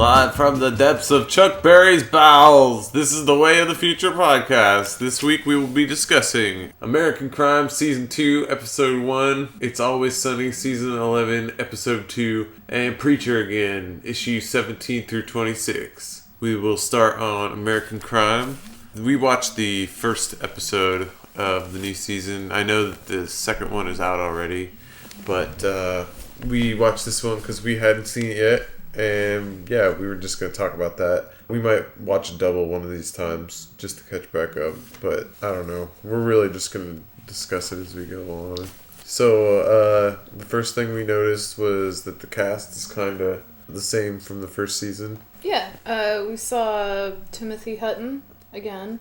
Live from the depths of Chuck Berry's bowels, this is the Way of the Future podcast. This week we will be discussing American Crime Season 2, Episode 1, It's Always Sunny Season 11, Episode 2, and Preacher Again, Issue 17 through 26. We will start on American Crime. We watched the first episode of the new season. I know that the second one is out already, but we watched this one because we hadn't seen it yet. And yeah, we were just going to talk about that. We might watch a double one of these times just to catch back up. But I don't know. We're really just going to discuss it as we go along. So the first thing we noticed was that the cast is kind of the same from the first season. Yeah, we saw Timothy Hutton again,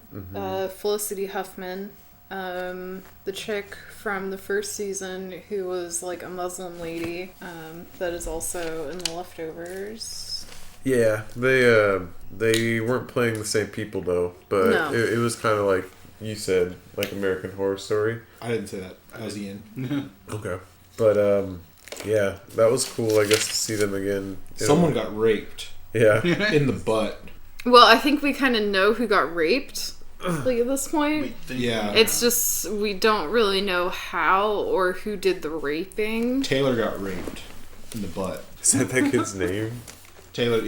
Felicity Huffman, the chick from the first season who was like a Muslim lady that is also in The Leftovers. Yeah, they weren't playing the same people though, but no. it was kind of like you said, like American Horror Story. I didn't say that. I was Ian. Okay, but yeah, that was cool. I guess to see them again. Someone got raped. Yeah, in the butt. Well, I think we kind of know who got raped. Like at this point, yeah, it's just we don't really know how or who did the raping. Taylor got raped in the butt. Is that kid's name? Taylor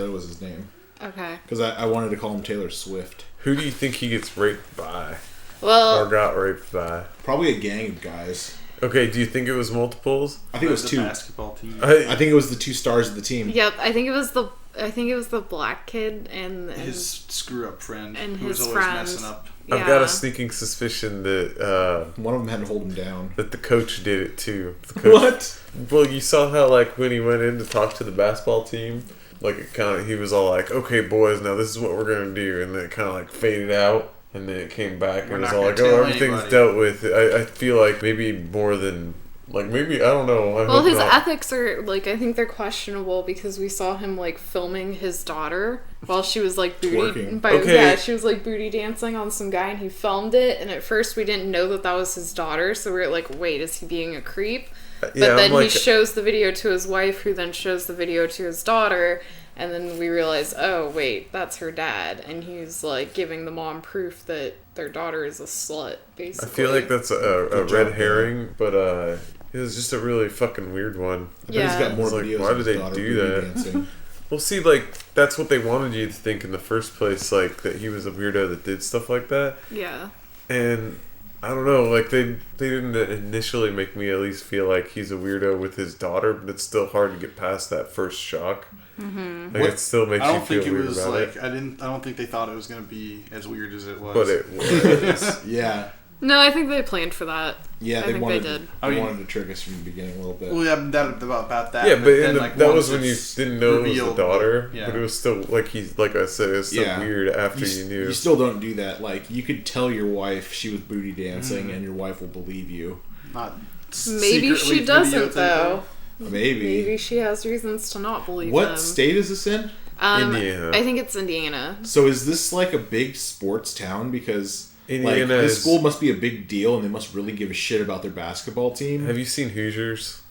was his name. Okay. Because I wanted to call him Taylor Swift. Who do you think he gets raped by? Well, or got raped by? Probably a gang of guys. Okay, do you think it was multiples? I think it was two. Basketball team. I think it was the two stars of the team. Yep, I think it was the black kid and his screw-up friend and who was his always friends. messing up. Yeah. I've got a sneaking suspicion that one of them had to hold him down. That the coach did it too. The coach, what? Well, you saw how like when he went in to talk to the basketball team, like he was all like, "Okay, boys, now this is what we're gonna do," and then it kind of like faded out, and then it came back and it was all like, "Oh, everything's dealt with." I feel like maybe more than. Like, maybe, I don't know. Well, his ethics are, like, I think they're questionable because we saw him, like, filming his daughter while she was, like, she was, like, booty dancing on some guy and he filmed it. And at first we didn't know that was his daughter. So we were like, wait, is he being a creep? But then he shows the video to his wife who then shows the video to his daughter. And then we realize, oh, wait, that's her dad. And he's, like, giving the mom proof that their daughter is a slut, basically. I feel like that's a red herring, but, it was just a really fucking weird one. Yeah. He's got more videos. Why did they do that? Well, see, like, that's what they wanted you to think in the first place, like, that he was a weirdo that did stuff like that. Yeah. And, I don't know, like, they didn't initially make me at least feel like he's a weirdo with his daughter, but it's still hard to get past that first shock. Mm-hmm. Like, it still makes you feel weird about it. I don't think they thought it was going to be as weird as it was. But it was. Yeah. No, I think they planned for that. Yeah, they wanted to trick us from the beginning a little bit. Well, yeah, about that. Yeah, but that was when you didn't know it was the daughter. Yeah. But it was still, like I said, it was still weird after you knew. You still don't do that. Like, you could tell your wife she was booty dancing and your wife will believe you. Maybe she doesn't, though. Maybe she has reasons to not believe What him. state is this in? Indiana. I think it's Indiana. So is this like a big sports town? Because... Indiana this school must be a big deal, and they must really give a shit about their basketball team. Have you seen Hoosiers?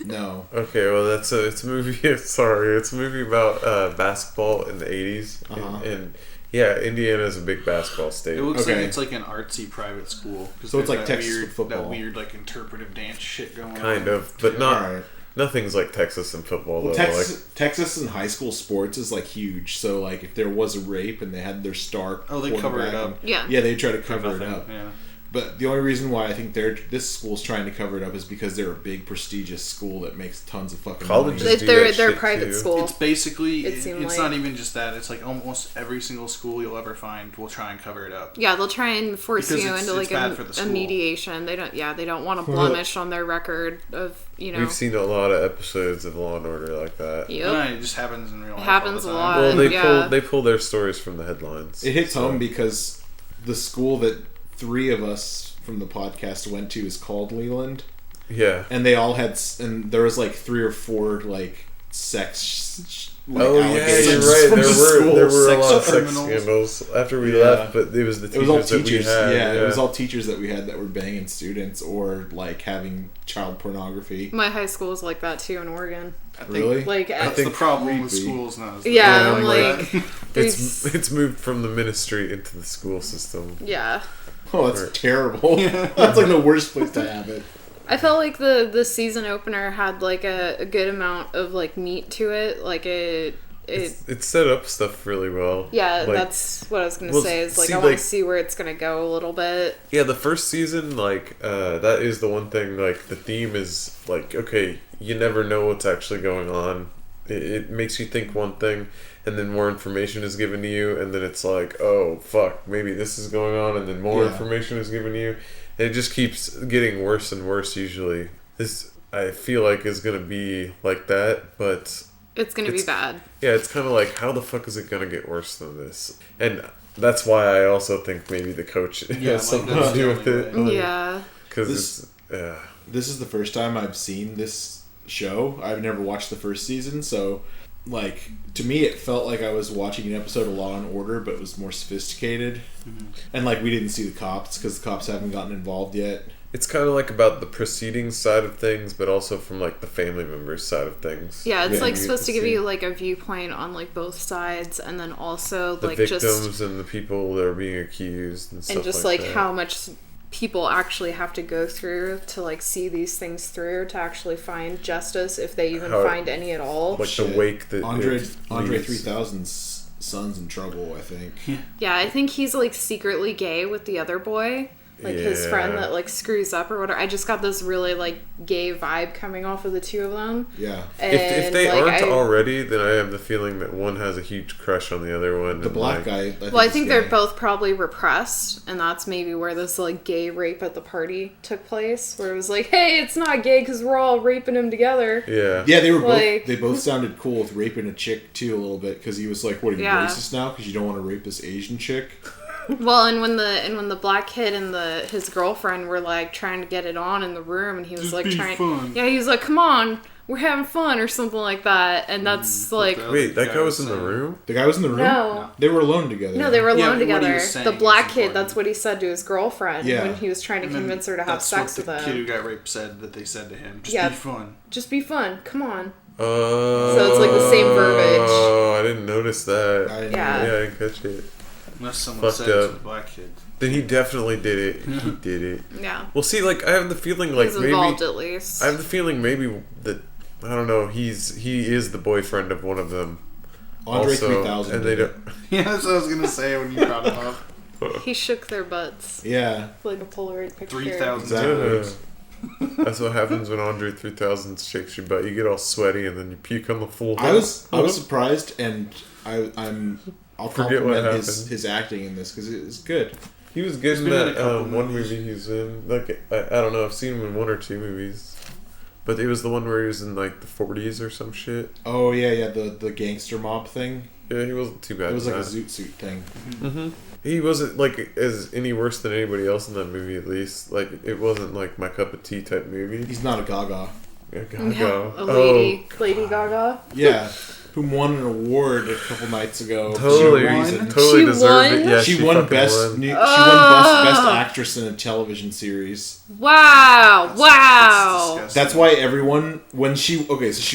No. Okay, well it's a movie. Sorry, it's a movie about basketball in the 80s, and yeah, Indiana is a big basketball state. It looks like it's like an artsy private school. So it's like Texas football. That weird like interpretive dance shit going on. Kind of, but not. Right. Nothing's like Texas and football, though. Texas and high school sports is, like, huge. So, like, if there was a rape and they had their star... Oh, they cover it up. Yeah, they try to cover it up. Yeah. But the only reason why I think this school's trying to cover it up is because they're a big, prestigious school that makes tons of fucking money. They're a private school. It's basically... It's like, not even just that. It's like almost every single school you'll ever find will try and cover it up. Yeah, they'll try and force you into, like, a mediation. They don't want a blemish on their record of, you know... We've seen a lot of episodes of Law & Order like that. Yep. It just happens in real life. It happens a lot. Well, they pull their stories from the headlines. It hits home because the school that 3 of us from the podcast went to is called Leland. Yeah. And they all had... And there was, like, 3 or 4, like, sex allegations you're right. from the school. There were a lot of sex criminals. scandals after we left, but it was the teachers all that we teachers. had. Yeah, it was all teachers that we had that were banging students or like having child pornography. My high school was like that too in Oregon. Really? Like, That's the problem with schools now. Yeah, I'm like, it's moved from the ministry into the school system. Yeah. Oh, that's terrible. That's like the worst place to have it. I felt like the season opener had like a good amount of like meat to it. Like it set up stuff really well. Yeah, like, that's what I was gonna say. Is like I want to see where it's gonna go a little bit. Yeah, the first season, like that is the one thing. Like the theme is like, okay, you never know what's actually going on. It makes you think one thing, and then more information is given to you, and then it's like, oh fuck, maybe this is going on, and then more information is given to you. And it just keeps getting worse and worse. Usually, this I feel like is gonna be like that, but. It's gonna be bad. Yeah, it's kind of like, how the fuck is it gonna get worse than this? And that's why I also think maybe the coach has something to do with it. Yeah. Because this is the first time I've seen this show. I've never watched the first season, so like to me it felt like I was watching an episode of Law and Order, but it was more sophisticated. Mm-hmm. And like we didn't see the cops because the cops haven't gotten involved yet. It's kind of like about the proceedings side of things, but also from like the family members side of things. Yeah, it's like supposed to give you like a viewpoint on like both sides, and then also the like victims and the people that are being accused and stuff and just like like that. how much people actually have to go through to like see these things through to actually find justice, if they even find any at all. Like the wake that Andre 3000's son's in trouble, I think. Yeah, I think he's like secretly gay with the other boy. Like his friend that like screws up or whatever. I just got this really like gay vibe coming off of the two of them. Yeah. And, if they aren't already, then I have the feeling that one has a huge crush on the other one. The black guy. I think they're both probably repressed, and that's maybe where this like gay rape at the party took place, where it was like, hey, it's not gay because we're all raping him together. Yeah. Yeah, they were like, both. They both sounded cool with raping a chick too a little bit, because he was like, "What are you racist now? Because you don't want to rape this Asian chick." Well, and when the black kid and his girlfriend were like trying to get it on in the room, and he was like trying, he was like, "Come on, we're having fun" or something like that, and that's like, wait, that guy was in the room? The guy was in the room? No, they were alone together. No, they were alone together. The black kid, that's what he said to his girlfriend when he was trying to convince her to have sex with him. The kid who got raped said that they said to him, "Just be fun. Just be fun. Come on." So it's like the same verbiage. Oh, I didn't notice that. I didn't catch it. Unless someone said it to the black kid. Then he definitely did it. He did it. Yeah. Well, see, like, I have the feeling, like, he's involved at least. I have the feeling maybe that, I don't know, he is the boyfriend of one of them. Andre 3000. And they don't... Yeah, that's what I was going to say when you brought him up. He shook their butts. Yeah. Like a Polaroid picture. 3,000. That's what happens when Andre 3000 shakes your butt. You get all sweaty and then you puke on the floor. I was surprised, and I'll compliment his acting in this because it's good. He was good in that one movie he's in. Like I don't know, I've seen him in one or two movies, but it was the one where he was in like the 40s or some shit. Oh yeah, the gangster mob thing. Yeah, he wasn't too bad. It was like a zoot suit thing. Mm-hmm. He wasn't like as any worse than anybody else in that movie. At least, like it wasn't like my cup of tea type movie. He's not a Gaga. Yeah, Gaga. Yeah, a lady, Lady Gaga. Yeah. Who won an award a couple nights ago? Totally deserved it. Yeah, she won best. She won best actress in a television series. Wow! Wow! That's why everyone so she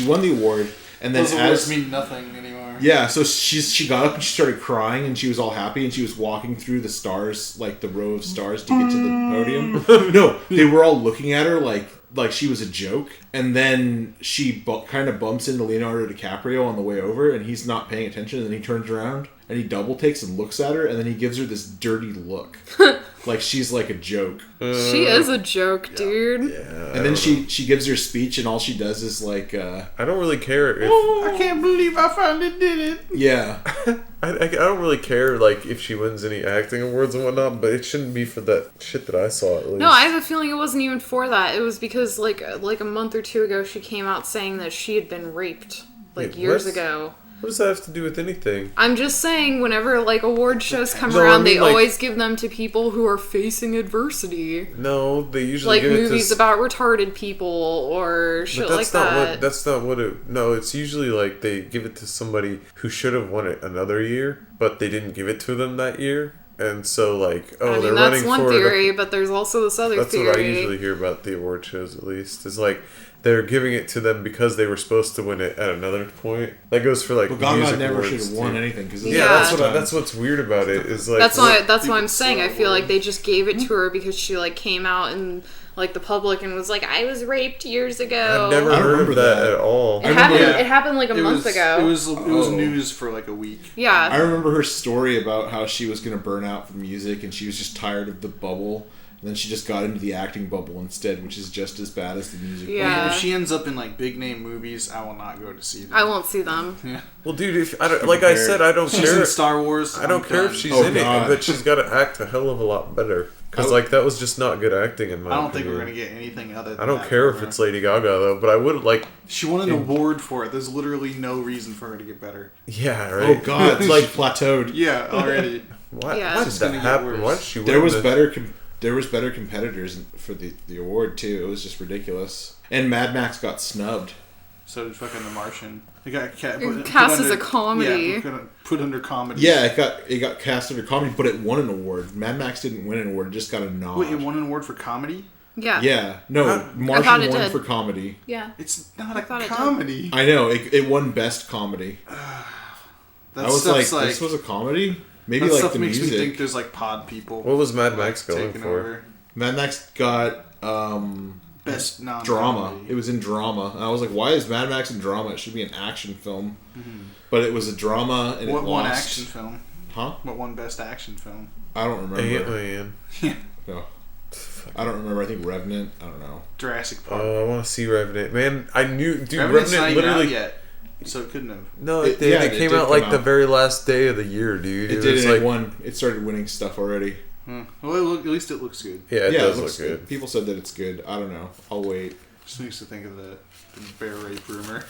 won the award, and then those awards mean nothing anymore. Yeah, so she got up and she started crying, and she was all happy, and she was walking through the stars, like the row of stars, to get to the podium. No, they were all looking at her like she was a joke, and then she kind of bumps into Leonardo DiCaprio on the way over, and he's not paying attention, and then he turns around and he double takes and looks at her, and then he gives her this dirty look, like she's like a joke. She is a joke, dude. Yeah, and then she gives her speech, and all she does is like, I don't really care if I can't believe I finally did it. Yeah. I don't really care like if she wins any acting awards and whatnot, but it shouldn't be for that shit that I saw at least. No, I have a feeling it wasn't even for that. It was because like a month or two ago she came out saying that she had been raped years ago. What does that have to do with anything? I'm just saying, whenever like award shows come around, they always give them to people who are facing adversity. No, they usually like give movies about retarded people or shit like that. That's not what it. No, it's usually like they give it to somebody who should have won it another year, but they didn't give it to them that year. And so, like, they're running for... that's one theory, but there's also this other theory. That's what I usually hear about the award shows, at least. It's like, they're giving it to them because they were supposed to win it at another point. That goes for, like, Gaga music never awards, should have won anything. Cause that's what's weird about it. Is like that's why I'm saying I feel like they just gave it to her because she, like, came out and... like the public and was like, I was raped years ago. I've never heard of that at all. It happened like a month ago. It was news for like a week. Yeah. I remember her story about how she was going to burn out from music and she was just tired of the bubble. And then she just got into the acting bubble instead, which is just as bad as the music bubble. If she ends up in like big name movies, I will not go to see them. I won't see them. Yeah. Well, dude, I don't she's care. In Star Wars. I don't care if she's in it, but she's got to act a hell of a lot better. Because, like, that was just not good acting in my opinion. I don't think we're going to get anything other than I don't care if it's Lady Gaga, though, but I would, like... She won an award for it. There's literally no reason for her to get better. Yeah, right? Oh, God. It's like plateaued. Yeah, already. Why did that happen? Why did she win There was better competitors for the award, too. It was just ridiculous. And Mad Max got snubbed. So did fucking The Martian. It got cast as a comedy. Yeah, put under comedy. Yeah, it got cast under comedy, but it won an award. Mad Max didn't win an award; it just got a nod. Wait, it won an award for comedy? Yeah. Yeah. No, Martian won for comedy. Yeah. It's not a comedy. I know it won best comedy. That I was like, this was a comedy. Maybe like the makes music. me think there's like pod people. What was Mad Max going for? Over. Mad Max got best drama. It was in drama. And I was like, why is Mad Max in drama? It should be an action film. Mm-hmm. But it was a drama, and what it lost. What won action film? Huh? What won best action film? I don't remember. Ant-Man. Yeah. No. I don't remember. I think Revenant. I don't know. Jurassic Park. Oh, I want to see Revenant. Man, I knew... Dude, Revenant's not even literally... out yet. So it couldn't have. No, it came out like the very last day of the year, dude. It did. It won. It started winning stuff already. Well, at least it looks good. Yeah, it does look good. People said that it's good. I don't know. I'll wait. Just used to think of the bear rape rumor.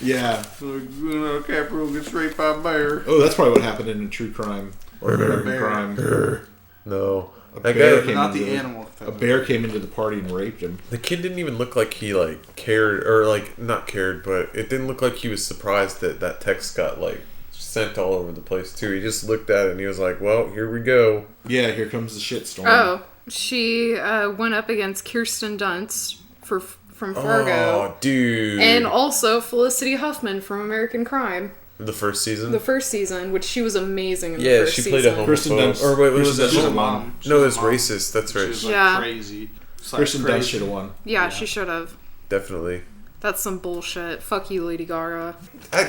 Yeah. Caprio gets raped by a bear. Oh, that's probably what happened in a true crime or American crime. No. That guy, not the animal. A bear came into the party and raped him. The kid didn't even look like he cared, or not cared, but it didn't look like he was surprised that text got sent all over the place too. He just looked at it and he was like, "Well, here we go." Yeah, here comes the shitstorm. Oh, she went up against Kirsten Dunst from Fargo. Oh, dude. And also Felicity Huffman from American Crime. The first season? The first season, which she was amazing in the first season. Yeah, she played a homophobe. Or wait, was that her mom? No, it was racist. That's right. She was crazy. Kirsten Dunst should have won. Yeah, she should have. Definitely. That's some bullshit. Fuck you, Lady Gaga.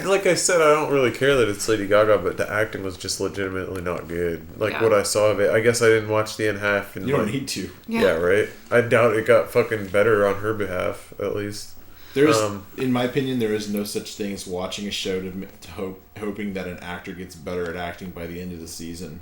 Like I said, I don't really care that it's Lady Gaga, but the acting was just legitimately not good. What I saw of it. I guess I didn't watch the end half. And you don't need to. Yeah, right? I doubt it got fucking better on her behalf, at least. There's, in my opinion, there is no such thing as watching a show hoping that an actor gets better at acting by the end of the season.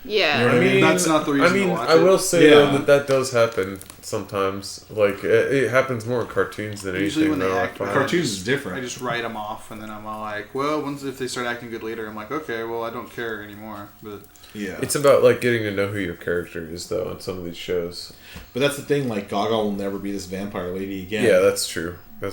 Yeah. You know what I mean? That's not the reason to watch it. I will say though that does happen sometimes. It happens more in cartoons than usually anything. When they act, cartoons is different. I just write them off, and then I'm all like, well, if they start acting good later, I'm like, okay, well, I don't care anymore. But yeah, it's about getting to know who your character is though on some of these shows. But that's the thing. Gaga will never be this vampire lady again. Yeah, that's true. I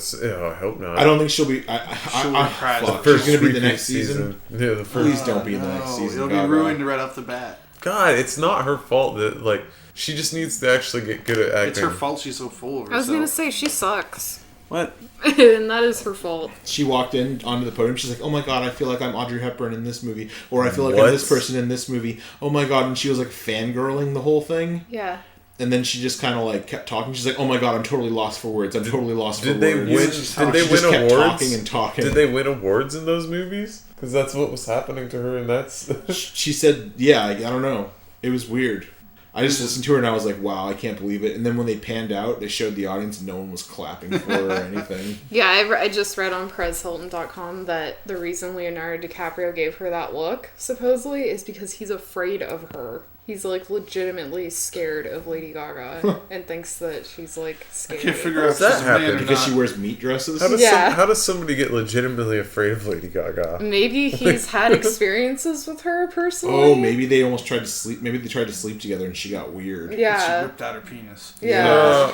hope not. I don't think she'll be. She's going to be the next season. Yeah, the first. Please don't be in the next season. It'll be ruined right off the bat. God, it's not her fault that she just needs to actually get good at acting. It's her fault she's so full of herself. I was gonna say she sucks. What? And that is her fault. She walked in onto the podium. She's like, "Oh my god, I feel like I'm Audrey Hepburn in this movie, or I feel like I'm this person in this movie. Oh my god!" And she was fangirling the whole thing. Yeah. And then she just kind of kept talking. She's like, "Oh my god, I'm totally lost for words. I'm totally lost for words." Did they win awards? Talking and talking. Did they win awards in those movies? Because that's what was happening to her, and that's. She said, "Yeah, I don't know. It was weird." I just listened to her and I was like, "Wow, I can't believe it." And then when they panned out, they showed the audience and no one was clapping for her or anything. Yeah, I just read on PerezHilton.com that the reason Leonardo DiCaprio gave her that look, supposedly, is because he's afraid of her. He's like legitimately scared of Lady Gaga and thinks that she's like scary. I can't figure out How does that happen? Because she wears meat dresses? How does somebody get legitimately afraid of Lady Gaga? Maybe he's had experiences with her personally. Oh, maybe they almost tried to sleep. Maybe they tried to sleep together and she got weird. Yeah. She ripped out her penis. Yeah.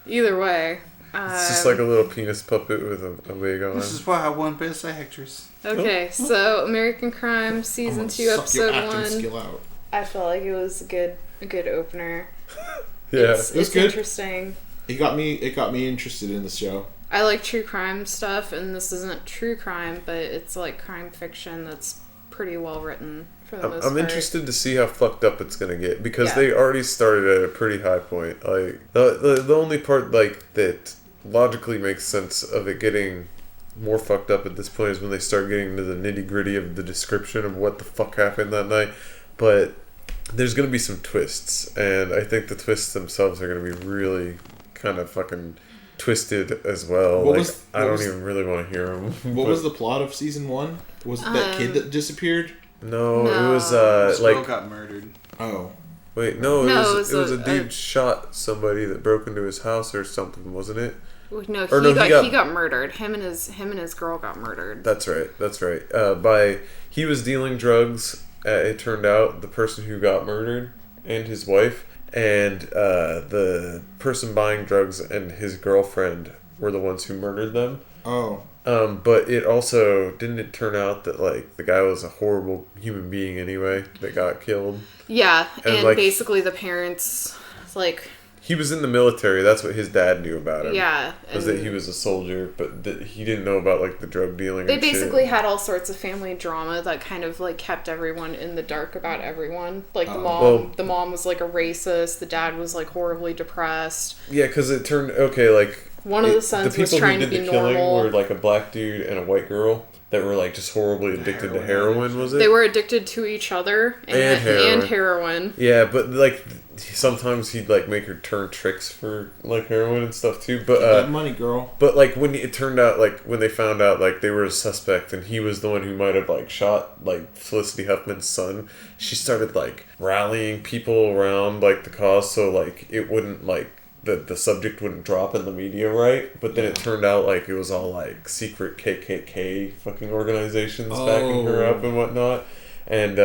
Either way. It's just like a little penis puppet with a wig on. This is why I won Best Actress. Okay, so American Crime Season 2, Episode 1. Skill out. I felt like it was a good opener. Yeah. It's good. interesting. It got me interested in the show. I like true crime stuff, and this isn't true crime, but it's like crime fiction that's pretty well written for the most part. I'm interested to see how fucked up it's gonna get, because they already started at a pretty high point. Like the only part like that logically makes sense of it getting more fucked up at this point is when they start getting into the nitty gritty of the description of what the fuck happened that night. But there's gonna be some twists, and I think the twists themselves are gonna be really kind of fucking twisted as well. I don't even really want to hear them. What was the plot of season 1? Was it that kid that disappeared? No, it was this girl got murdered. Oh. Wait, no, it was a dude shot somebody that broke into his house or something, wasn't it? No, he got murdered. Him and his girl got murdered. That's right. He was dealing drugs. It turned out the person who got murdered and his wife, and the person buying drugs and his girlfriend were the ones who murdered them. Oh. But it also didn't turn out that like the guy was a horrible human being anyway that got killed. Yeah, and like, basically the parents like. He was in the military. That's what his dad knew about him. Yeah. Was that he was a soldier, but that he didn't know about, like, the drug dealing. They basically had all sorts of family drama that kind of, like, kept everyone in the dark about everyone. Like, the mom was, like, a racist. The dad was, like, horribly depressed. Yeah, because it turned... Okay, like... One of the sons was trying to be normal. The people who did the killing were, like, a black dude and a white girl that were, like, just horribly addicted to heroin, was it? They were addicted to each other and heroin. Yeah, but, like... Sometimes he'd like make her turn tricks for like heroin and stuff too. But that money, girl. But like when it turned out, like when they found out like they were a suspect and he was the one who might have like shot like Felicity Huffman's son, she started like rallying people around like the cause so like it wouldn't like the subject wouldn't drop in the media, right? But then it turned out like it was all like secret KKK fucking organizations backing her up and whatnot. And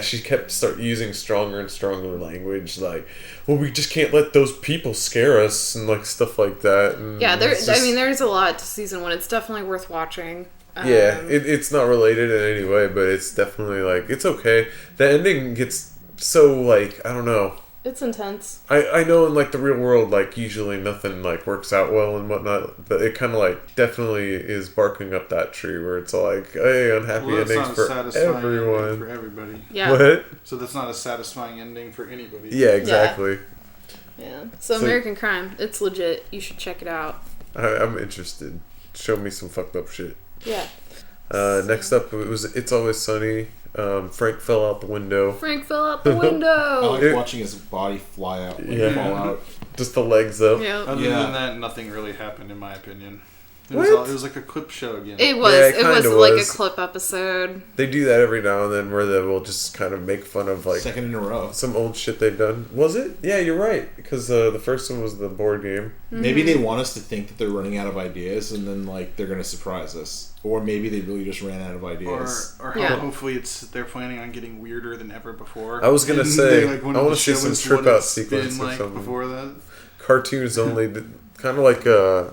she kept using stronger and stronger language, like, well, we just can't let those people scare us, and like stuff like that. And yeah, there's a lot to season 1. It's definitely worth watching. It's not related in any way, but it's definitely like it's okay. The ending gets so like I don't know. It's intense. I know in like the real world, like usually nothing like works out well and whatnot, but it kind of like definitely is barking up that tree where it's like, hey, unhappy endings for everyone. For everybody. Yeah. What? So that's not a satisfying ending for anybody. Yeah, exactly. Yeah. So American Crime, it's legit. You should check it out. I'm interested. Show me some fucked up shit. Yeah. Next up, It's Always Sunny. Frank fell out the window. I like watching his body fly out, fall out. Just the legs up. Yeah. Other than that, nothing really happened in my opinion. It was like a clip show again. It was like a clip episode. They do that every now and then where they will just kind of make fun of like second in a row some old shit they've done. Was it? Yeah, you're right. Because the first one was the board game. Mm-hmm. Maybe they want us to think that they're running out of ideas and then like they're going to surprise us. Or maybe they really just ran out of ideas. Or hopefully they're planning on getting weirder than ever before. I was going to say, I want to see some trip out sequence or something. Before that. Cartoons only... Kind of like,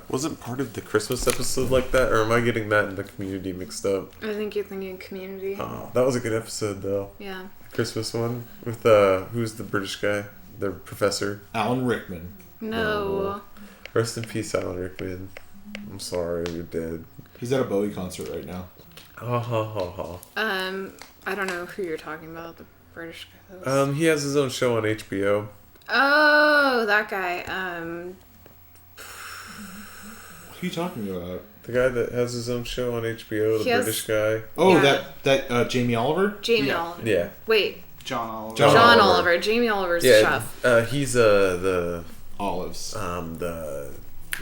wasn't part of the Christmas episode like that? Or am I getting that in the Community mixed up? I think you're thinking Community. Oh, that was a good episode, though. Yeah. Christmas one with, who's the British guy? The professor? Alan Rickman. No. Rest in peace, Alan Rickman. I'm sorry, you're dead. He's at a Bowie concert right now. Ha ha ha ha. I don't know who you're talking about, the British guy. He has his own show on HBO. Oh, that guy. Who are you talking about? The guy that has his own show on HBO, British guy. Oh, that Jamie Oliver? Jamie Oliver. Yeah. Wait. John Oliver. John Oliver. Jamie Oliver's the chef. He's the Olives. The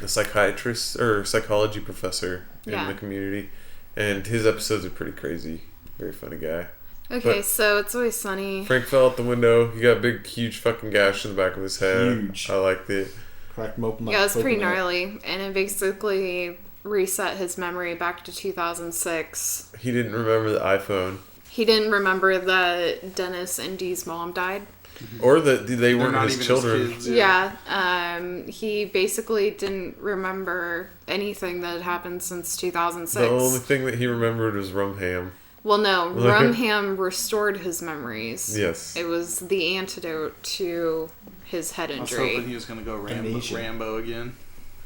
psychiatrist or psychology professor in the Community, and his episodes are pretty crazy. Very funny guy. Okay, so It's Always Sunny. Frank fell out the window. He got a big, huge fucking gash in the back of his head. Huge. I liked it. Cracked him open like Yeah, it's pretty gnarly. And it basically reset his memory back to 2006. He didn't remember the iPhone. He didn't remember that Dennis and Dee's mom died. Or that they weren't not his even children. His kids, He basically didn't remember anything that had happened since 2006. The only thing that he remembered was rum ham. Well, no, Rumham restored his memories. Yes. It was the antidote to his head I was injury. hoping he was going to go Rambo again.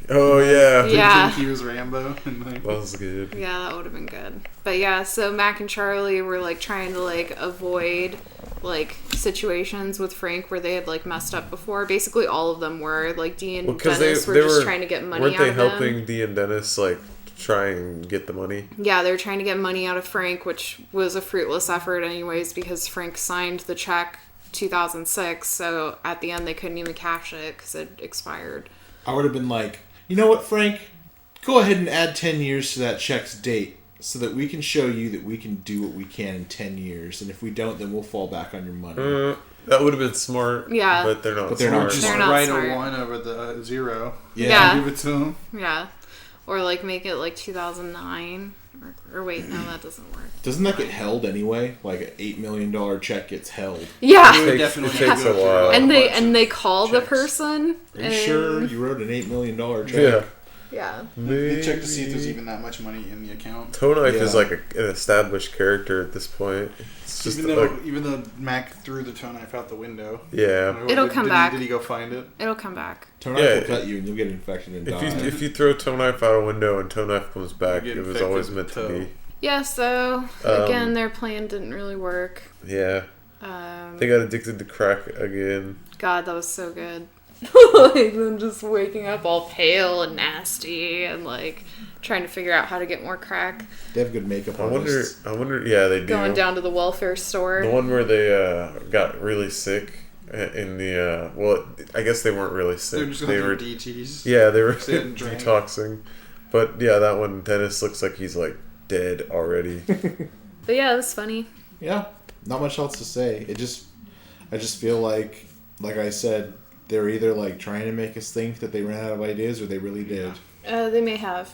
Oh, yeah. Yeah. Didn't think he was Rambo. That was good. Yeah, that would have been good. But yeah, so Mac and Charlie were like trying to like avoid like situations with Frank where they had like messed up before. Basically, all of them were like Dee and Dennis were just trying to get money out of them. Weren't they helping Dee and Dennis like try and get the money? Yeah, they were trying to get money out of Frank, which was a fruitless effort anyways because Frank signed the check 2006. So at the end, they couldn't even cash it because it expired. I would have been like, you know what, Frank? Go ahead and add 10 years to that check's date so that we can show you that we can do what we can in 10 years. And if we don't, then we'll fall back on your money. That would have been smart. Yeah. But they're not they're smart. not Just They're not write smart. a 1 over the 0. Yeah. Give it to him. Yeah. Or like make it like 2009. Or wait, no, that doesn't work. Doesn't that get held anyway? Like an $8 million check gets held. Yeah. It would It definitely takes go a through while. And they bunch of call the checks. person. Are you sure you wrote an $8 million check? Yeah. Yeah. They check to see if there's even that much money in the account. Toe Knife Yeah. is like an established character at this point. It's just Even though Mac threw the toe knife out the window. yeah. It'll come back. Did he go find it? It'll come back. Toe knife Yeah. will cut you and you'll get infected and die. If you throw Toe Knife out a window and Toe Knife comes back, You get it was infected always with meant to toe. be. Yeah, so again, their plan didn't really work. Yeah. They got addicted to crack again. God, that was so good. Like them just waking up all pale and nasty and like trying to figure out how to get more crack. They have good makeup I artists. wonder. Yeah, they do. Going down to the welfare store. The one where they got really sick in the well, I guess they weren't really sick. They're just going through DTs. Yeah, they were They hadn't drank. detoxing. But yeah, that one, Dennis looks like he's like dead already. But yeah, it was funny. Yeah, not much else to say. I just feel like I said, they're either like trying to make us think that they ran out of ideas or they really did. They may have.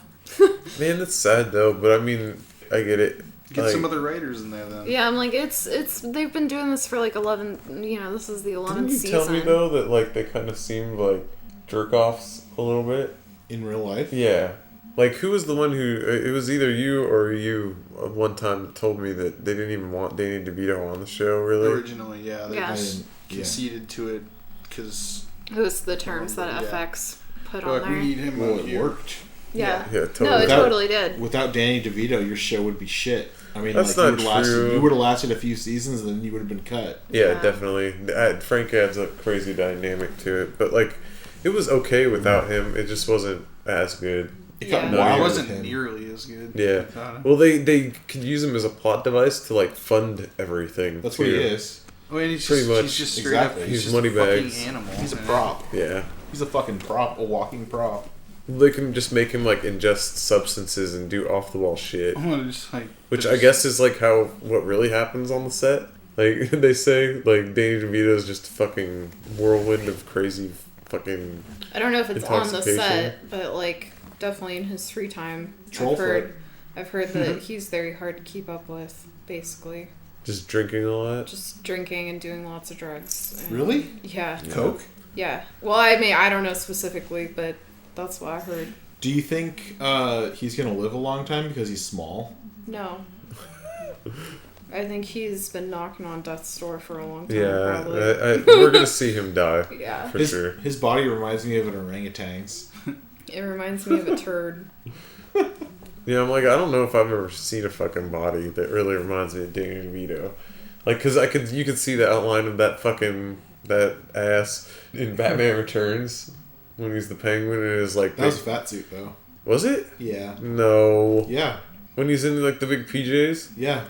Man, that's sad though. But I mean, I get it. Get Like, some other writers in there then. Yeah, I'm like it's they've been doing this for like 11. You know, this is the 11th didn't you season. tell me though that like they kind of seemed like jerk offs a little bit? In real life? Yeah. Like, who was the one who... It was either you or you one time that told me that they didn't even want Danny DeVito on the show, really. Originally, yeah. They Yeah. just conceded to it because... It was the terms that Yeah. FX put Like, on we there. need him Well, on it here. worked. Yeah. Yeah, totally. No, it Without- totally did. Without Danny DeVito, your show would be shit. I mean, That's like, not true. You would have lasted a few seasons, and then you would have been cut. Yeah, Yeah. definitely. Frank adds a crazy dynamic to it. But, like, it was okay without him. It just wasn't as good. It Yeah. got No, It wild with wasn't him. nearly as good. Yeah. without him. Well, they could use him as a plot device to, like, fund everything. That's too. what he is. I mean, he's Pretty just, much. he's just straight Exactly. up. He's He's money just a fucking bags. animal. He's a man. prop. Yeah. He's a fucking prop, a walking prop. They can just make him, like, ingest substances and do off-the-wall shit. Oh, just like Which just- I guess is like what really happens on the set. Like they say, like Danny DeVito is just a fucking whirlwind of crazy fucking. I don't know if it's on the Intoxication. set, but like definitely in his free time. Troll I've heard that he's very hard to keep up with, basically. Just drinking a lot. Just drinking and doing lots of drugs. And- Really? Yeah. Coke? Yeah. Well, I mean, I don't know specifically, but that's what I heard. Do you think he's going to live a long time because he's small? No. I think he's been knocking on death's door for a long time, Yeah, probably. we're gonna see him die Yeah. for sure. His body reminds me of an orangutan's. It reminds me of a turd. Yeah, I'm like, I don't know if I've ever seen a fucking body that really reminds me of Danny DeVito. Like, cause you could see the outline of that ass in Batman Returns when he's the Penguin and it was like. That was a fat suit, though. Was it? Yeah. No. Yeah. When he's in like the big PJs. Yeah.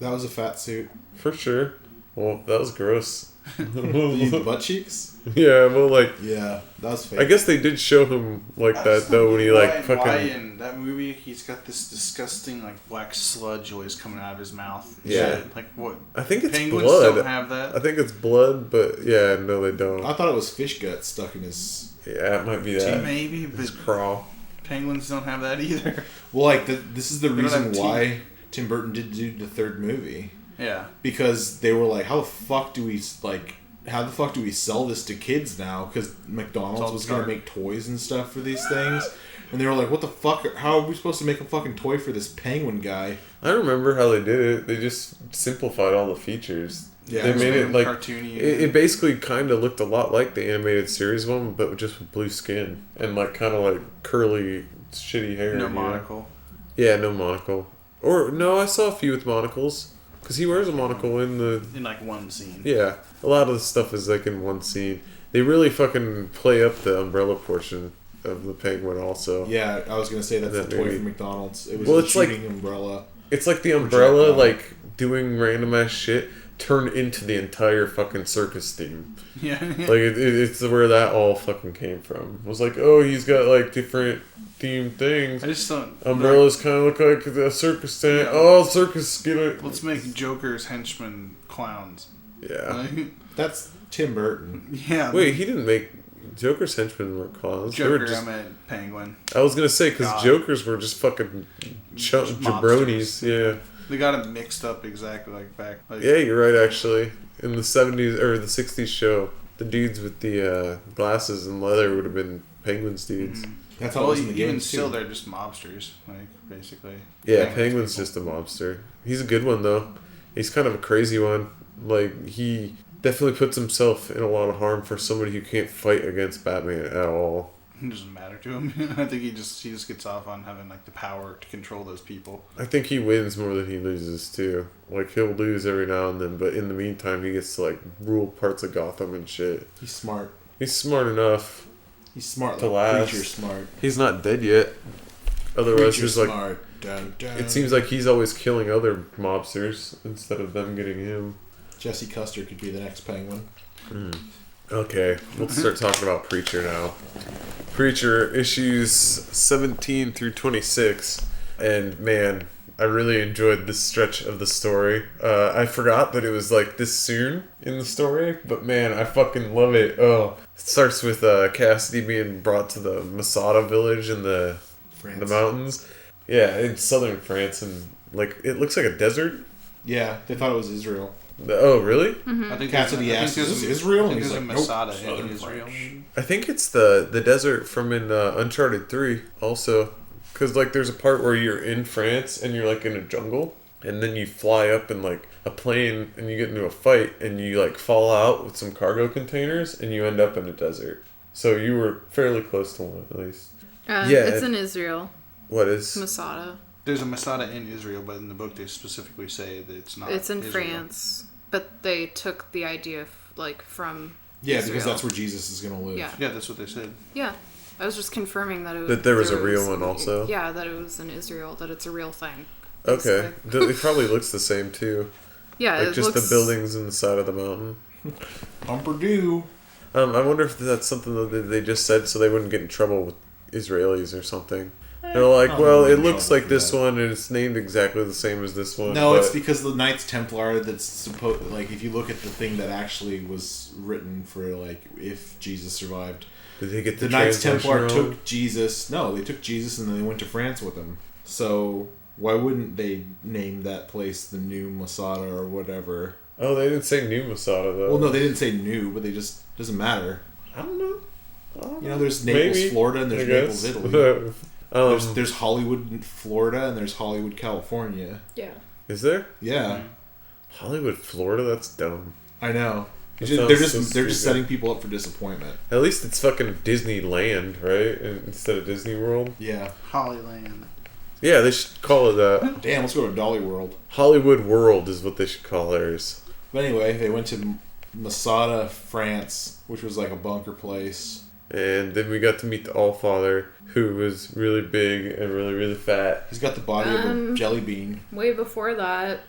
That was a fat suit. For sure. Well, that was gross. The butt cheeks? Yeah, well, like... Yeah, that was fake. I guess they did show him like that, though, when he, like, fucking... Why in that movie he's got this disgusting, like, black sludge always coming out of his mouth. Yeah. Shit. Like, what? I think it's Penguins blood. don't have that? I think it's blood, but yeah, no, they don't. I thought it was fish guts stuck in his... Yeah, it might be that. Maybe, but his crawl. penguins don't have that either. Well, like, this is the They don't reason have why Tim Burton did do the third movie. Yeah. Because they were like, how the fuck do we sell this to kids now? Because McDonald's was going to make toys and stuff for these things. And they were like, what the fuck? How are we supposed to make a fucking toy for this penguin guy? I remember how they did it. They just simplified all the features. Yeah, they made it like cartoony. It basically kind of looked a lot like the animated series one, but just with blue skin and like kind of like curly, shitty hair. No monocle. Yeah, no monocle. Or no, I saw a few with monocles because he wears a monocle in like one scene. Yeah, a lot of the stuff is like in one scene. They really fucking play up the umbrella portion of the penguin also. Yeah, I was gonna say that's that the toy movie. from McDonald's. It was Well, a it's like- shooting umbrella. It's like the umbrella, like doing random ass shit, turned into the entire fucking circus theme. Yeah. Like it's where that all fucking came from. It was like, oh, he's got like different themed things. I just don't. Umbrellas kind of look like a circus tent. Yeah. Oh, circus, get it. Let's make Joker's henchmen clowns. Yeah. Like, That's Tim Burton. yeah. Wait, he didn't make Joker's henchmen were clowns. They were Joker, just, I meant Penguin. I was gonna say because God. Jokers were just fucking jabronis. Yeah. They got it mixed up exactly like back. Like, Yeah, you're right. Actually, in the 70s or the 60s show, the dudes with the glasses and leather would have been Penguin's dudes. Mhm. That's how Well, it was in the even game still, too. they're just mobsters, like basically. Yeah, Penguins Penguin's people. just a mobster. He's a good one though. He's kind of a crazy one. Like he definitely puts himself in a lot of harm for somebody who can't fight against Batman at all. It doesn't matter to him. I think he just gets off on having like the power to control those people. I think he wins more than he loses too. Like he'll lose every now and then, but in the meantime, he gets to like rule parts of Gotham and shit. He's smart. He's smart enough. He's smart. To Like last. Preacher smart. He's not dead yet. Otherwise, Preacher there's like smart. Dun, dun. it seems like he's always killing other mobsters instead of them getting him. Jesse Custer could be the next Penguin. Okay, let's start talking about Preacher now. Preacher issues 17 through 26, and man, I really enjoyed this stretch of the story. I forgot that it was like this soon in the story, but man, I fucking love it. Oh, it starts with Cassidy being brought to the Masada village in the mountains. Yeah, in southern France, and like it looks like a desert. Yeah, they thought it was Israel. Oh, really? I think Cassidy there's- I asked, think "Is there's this Israel?" I think And he's there's a like, "Nope, Masada Southern in Israel. French." I think it's the desert from in Uncharted 3 also. Because, like, there's a part where you're in France and you're, like, in a jungle. And then you fly up in, like, a plane and you get into a fight and you, like, fall out with some cargo containers and you end up in a desert. So you were fairly close to one, at least. Yeah, It's in Israel. What is? Masada. There's a Masada in Israel, but in the book they specifically say that it's not. It's in Israel. France. But they took the idea, like, from Yeah, Israel. because that's where Jesus is going to live. Yeah. Yeah, that's what they said. Yeah. I was just confirming that it was... That there was a real one also? Yeah, that it was in Israel, that it's a real thing. Okay. basically. It probably looks the same, too. Yeah, Like, it just looks... the buildings in the side of the mountain. Purdue. I wonder if that's something that they just said so they wouldn't get in trouble with Israelis or something. They're like, I well, don't it know looks for like this that. one and it's named exactly the same as this one. No, but it's because the Knights Templar that's supposed... Like, if you look at the thing that actually was written for, like, if Jesus survived... Did they get The Knights translation Templar wrong? took Jesus... No, they took Jesus and then they went to France with him. So, why wouldn't they name that place the New Masada or whatever? Oh, they didn't say New Masada, though. Well, no, they didn't say new, but they just... Doesn't matter. I don't know. You know, there's Naples, Maybe, Florida, and there's I guess. Naples, Italy. There's Hollywood, Florida, and there's Hollywood, California. Yeah. Is there? Yeah, Hollywood, Florida? That's dumb. I know. That They're sounds just so they're stupid. just setting people up for disappointment. At least it's fucking Disneyland, right? Instead of Disney World. Yeah. Hollyland. Yeah, they should call it that. Damn, let's go to Dolly World. Hollywood World is what they should call theirs. But anyway, they went to Masada, France, which was like a bunker place. And then we got to meet the Allfather, who was really big and really, really fat. He's got the body of a jelly bean. Way before that,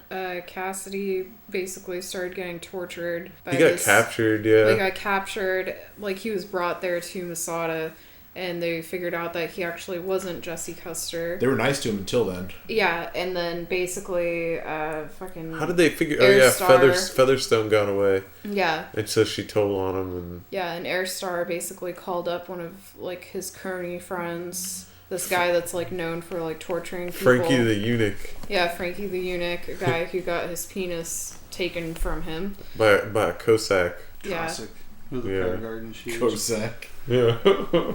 Cassidy basically started getting tortured. He got captured, yeah. He got captured. Like, he was brought there to Masada, and they figured out that he actually wasn't Jesse Custer. They were nice to him until then. Yeah, and then basically, fucking... How did they figure... Oh, yeah, Featherstone got away. Yeah. And so she told on him, and... Yeah, and Airstar basically called up one of, like, his crony friends. This guy that's, like, known for, like, torturing people. Frankie the Eunuch. Yeah, Frankie the Eunuch, a guy who got his penis taken from him. By a Cossack. Yeah. Classic. With the Yeah. garden shoes. Cossack. Yeah.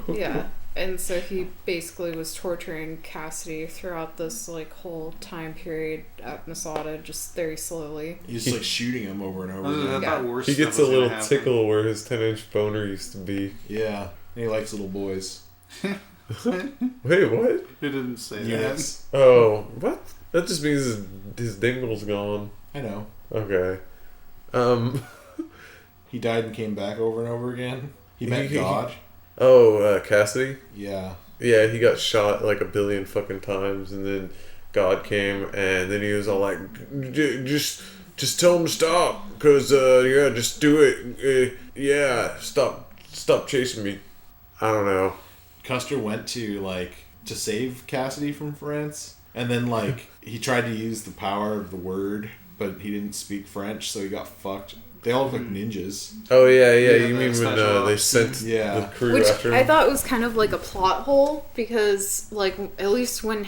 Yeah. And so he basically was torturing Cassidy throughout this, like, whole time period at Masada, just very slowly. He's like shooting him over and over again. He gets a little tickle where his 10-inch boner used to be. Yeah. And he likes little boys. Wait, what? It didn't say Yes. that. Oh, what? That just means his dingle's gone. I know. Okay. He died and came back over and over again. He met God. Oh, Cassidy? Yeah. Yeah, he got shot like a billion fucking times, and then God came, and then he was all like, just tell him to stop, because, yeah, just do it. Yeah, stop chasing me. I don't know. Custer went to save Cassidy from France, and then, like, he tried to use the power of the word, but he didn't speak French, so he got fucked. They all look like ninjas. Oh, yeah, you mean when they sent the crew after him? I thought was kind of like a plot hole, because, like, at least when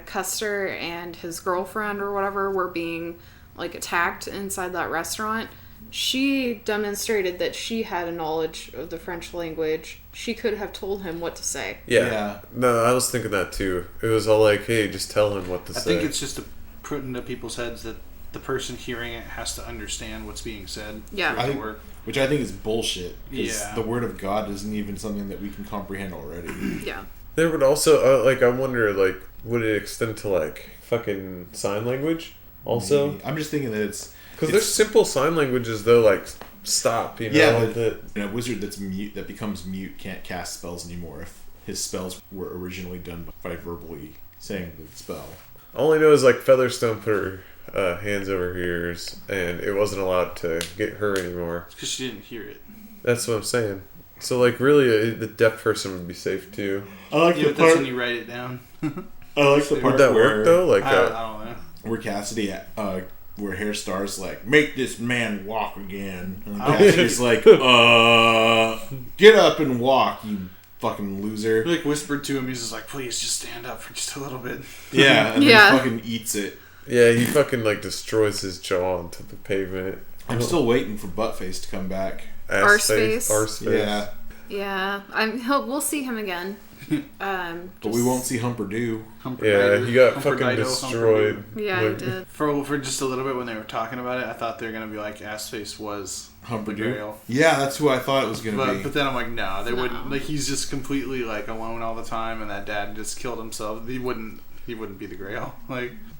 Custer and his girlfriend or whatever were being, like, attacked inside that restaurant, she demonstrated that she had a knowledge of the French language. She could have told him what to say. Yeah. No, I was thinking that too. It was all like, hey, just tell him what to say. I think it's just to put into people's heads that the person hearing it has to understand what's being said. Yeah. Which I think is bullshit. Yeah. The word of God isn't even something that we can comprehend already. Yeah. There would also, I wonder, would it extend to, fucking sign language also? Maybe. I'm just thinking that it's... Because there's simple sign languages, though, like, stop, you know? Yeah, a wizard that's mute, that becomes mute, can't cast spells anymore if his spells were originally done by verbally saying the spell. All I know is, Featherstone put her hands over her ears, and it wasn't allowed to get her anymore. It's because she didn't hear it. That's what I'm saying. So, really, the deaf person would be safe, too. I like the part... that's when you write it down. I like the part would that where... work, though? I don't know. Where Cassidy... where Hairstar's like, make this man walk again. And Cassidy's like, get up and walk, you fucking loser. He whispered to him, he's just like, please just stand up for just a little bit. Yeah, and then he fucking eats it. Yeah, he fucking destroys his jaw onto the pavement. I'm still waiting for Buttface to come back. Arseface. Yeah. Yeah, we'll see him again. But we won't see Humperdew. Yeah, he got fucking destroyed. Yeah, he did. For just a little bit when they were talking about it, I thought they were going to be like, Assface was Humperdew. Yeah, that's who I thought it was going to be. But then I'm like, no, they wouldn't. He's just completely alone all the time, and that dad just killed himself. He wouldn't be the Grail.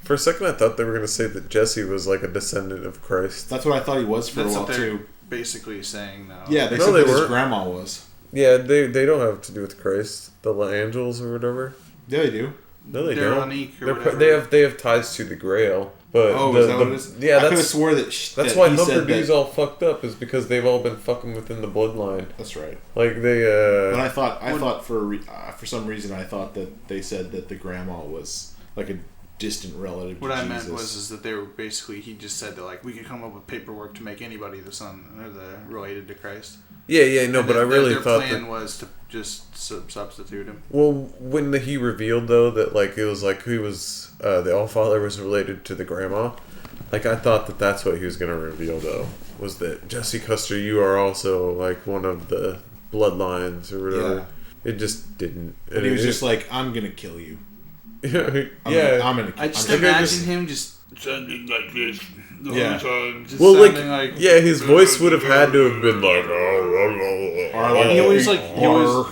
For a second, I thought they were going to say that Jesse was a descendant of Christ. That's what I thought he was for a while too. Basically saying no. Yeah, they said that his grandma was. Yeah, they don't have to do with Christ. The angels or whatever. Yeah, they do. No, they They're don't. Unique or whatever. They have ties to the Grail. But is that what it is? Yeah, I could have swore that's why Humperdew's all fucked up, is because they've all been fucking within the bloodline. That's right. But I thought for some reason I thought that they said that the grandma was a distant relative. What I meant was that they were basically, he just said that we could come up with paperwork to make anybody the son or the related to Christ. Yeah, no, but I really thought their plan was to just substitute him. Well, when he revealed though that it was he was the Allfather was related to the grandma, I thought that's what he was gonna reveal though, was that Jesse Custer, you are also one of the bloodlines or whatever. Yeah. It just didn't. And he was just like, I'm gonna kill you. I'm gonna. I just imagine him just sounding like this the whole time. Just his voice would have had to have been he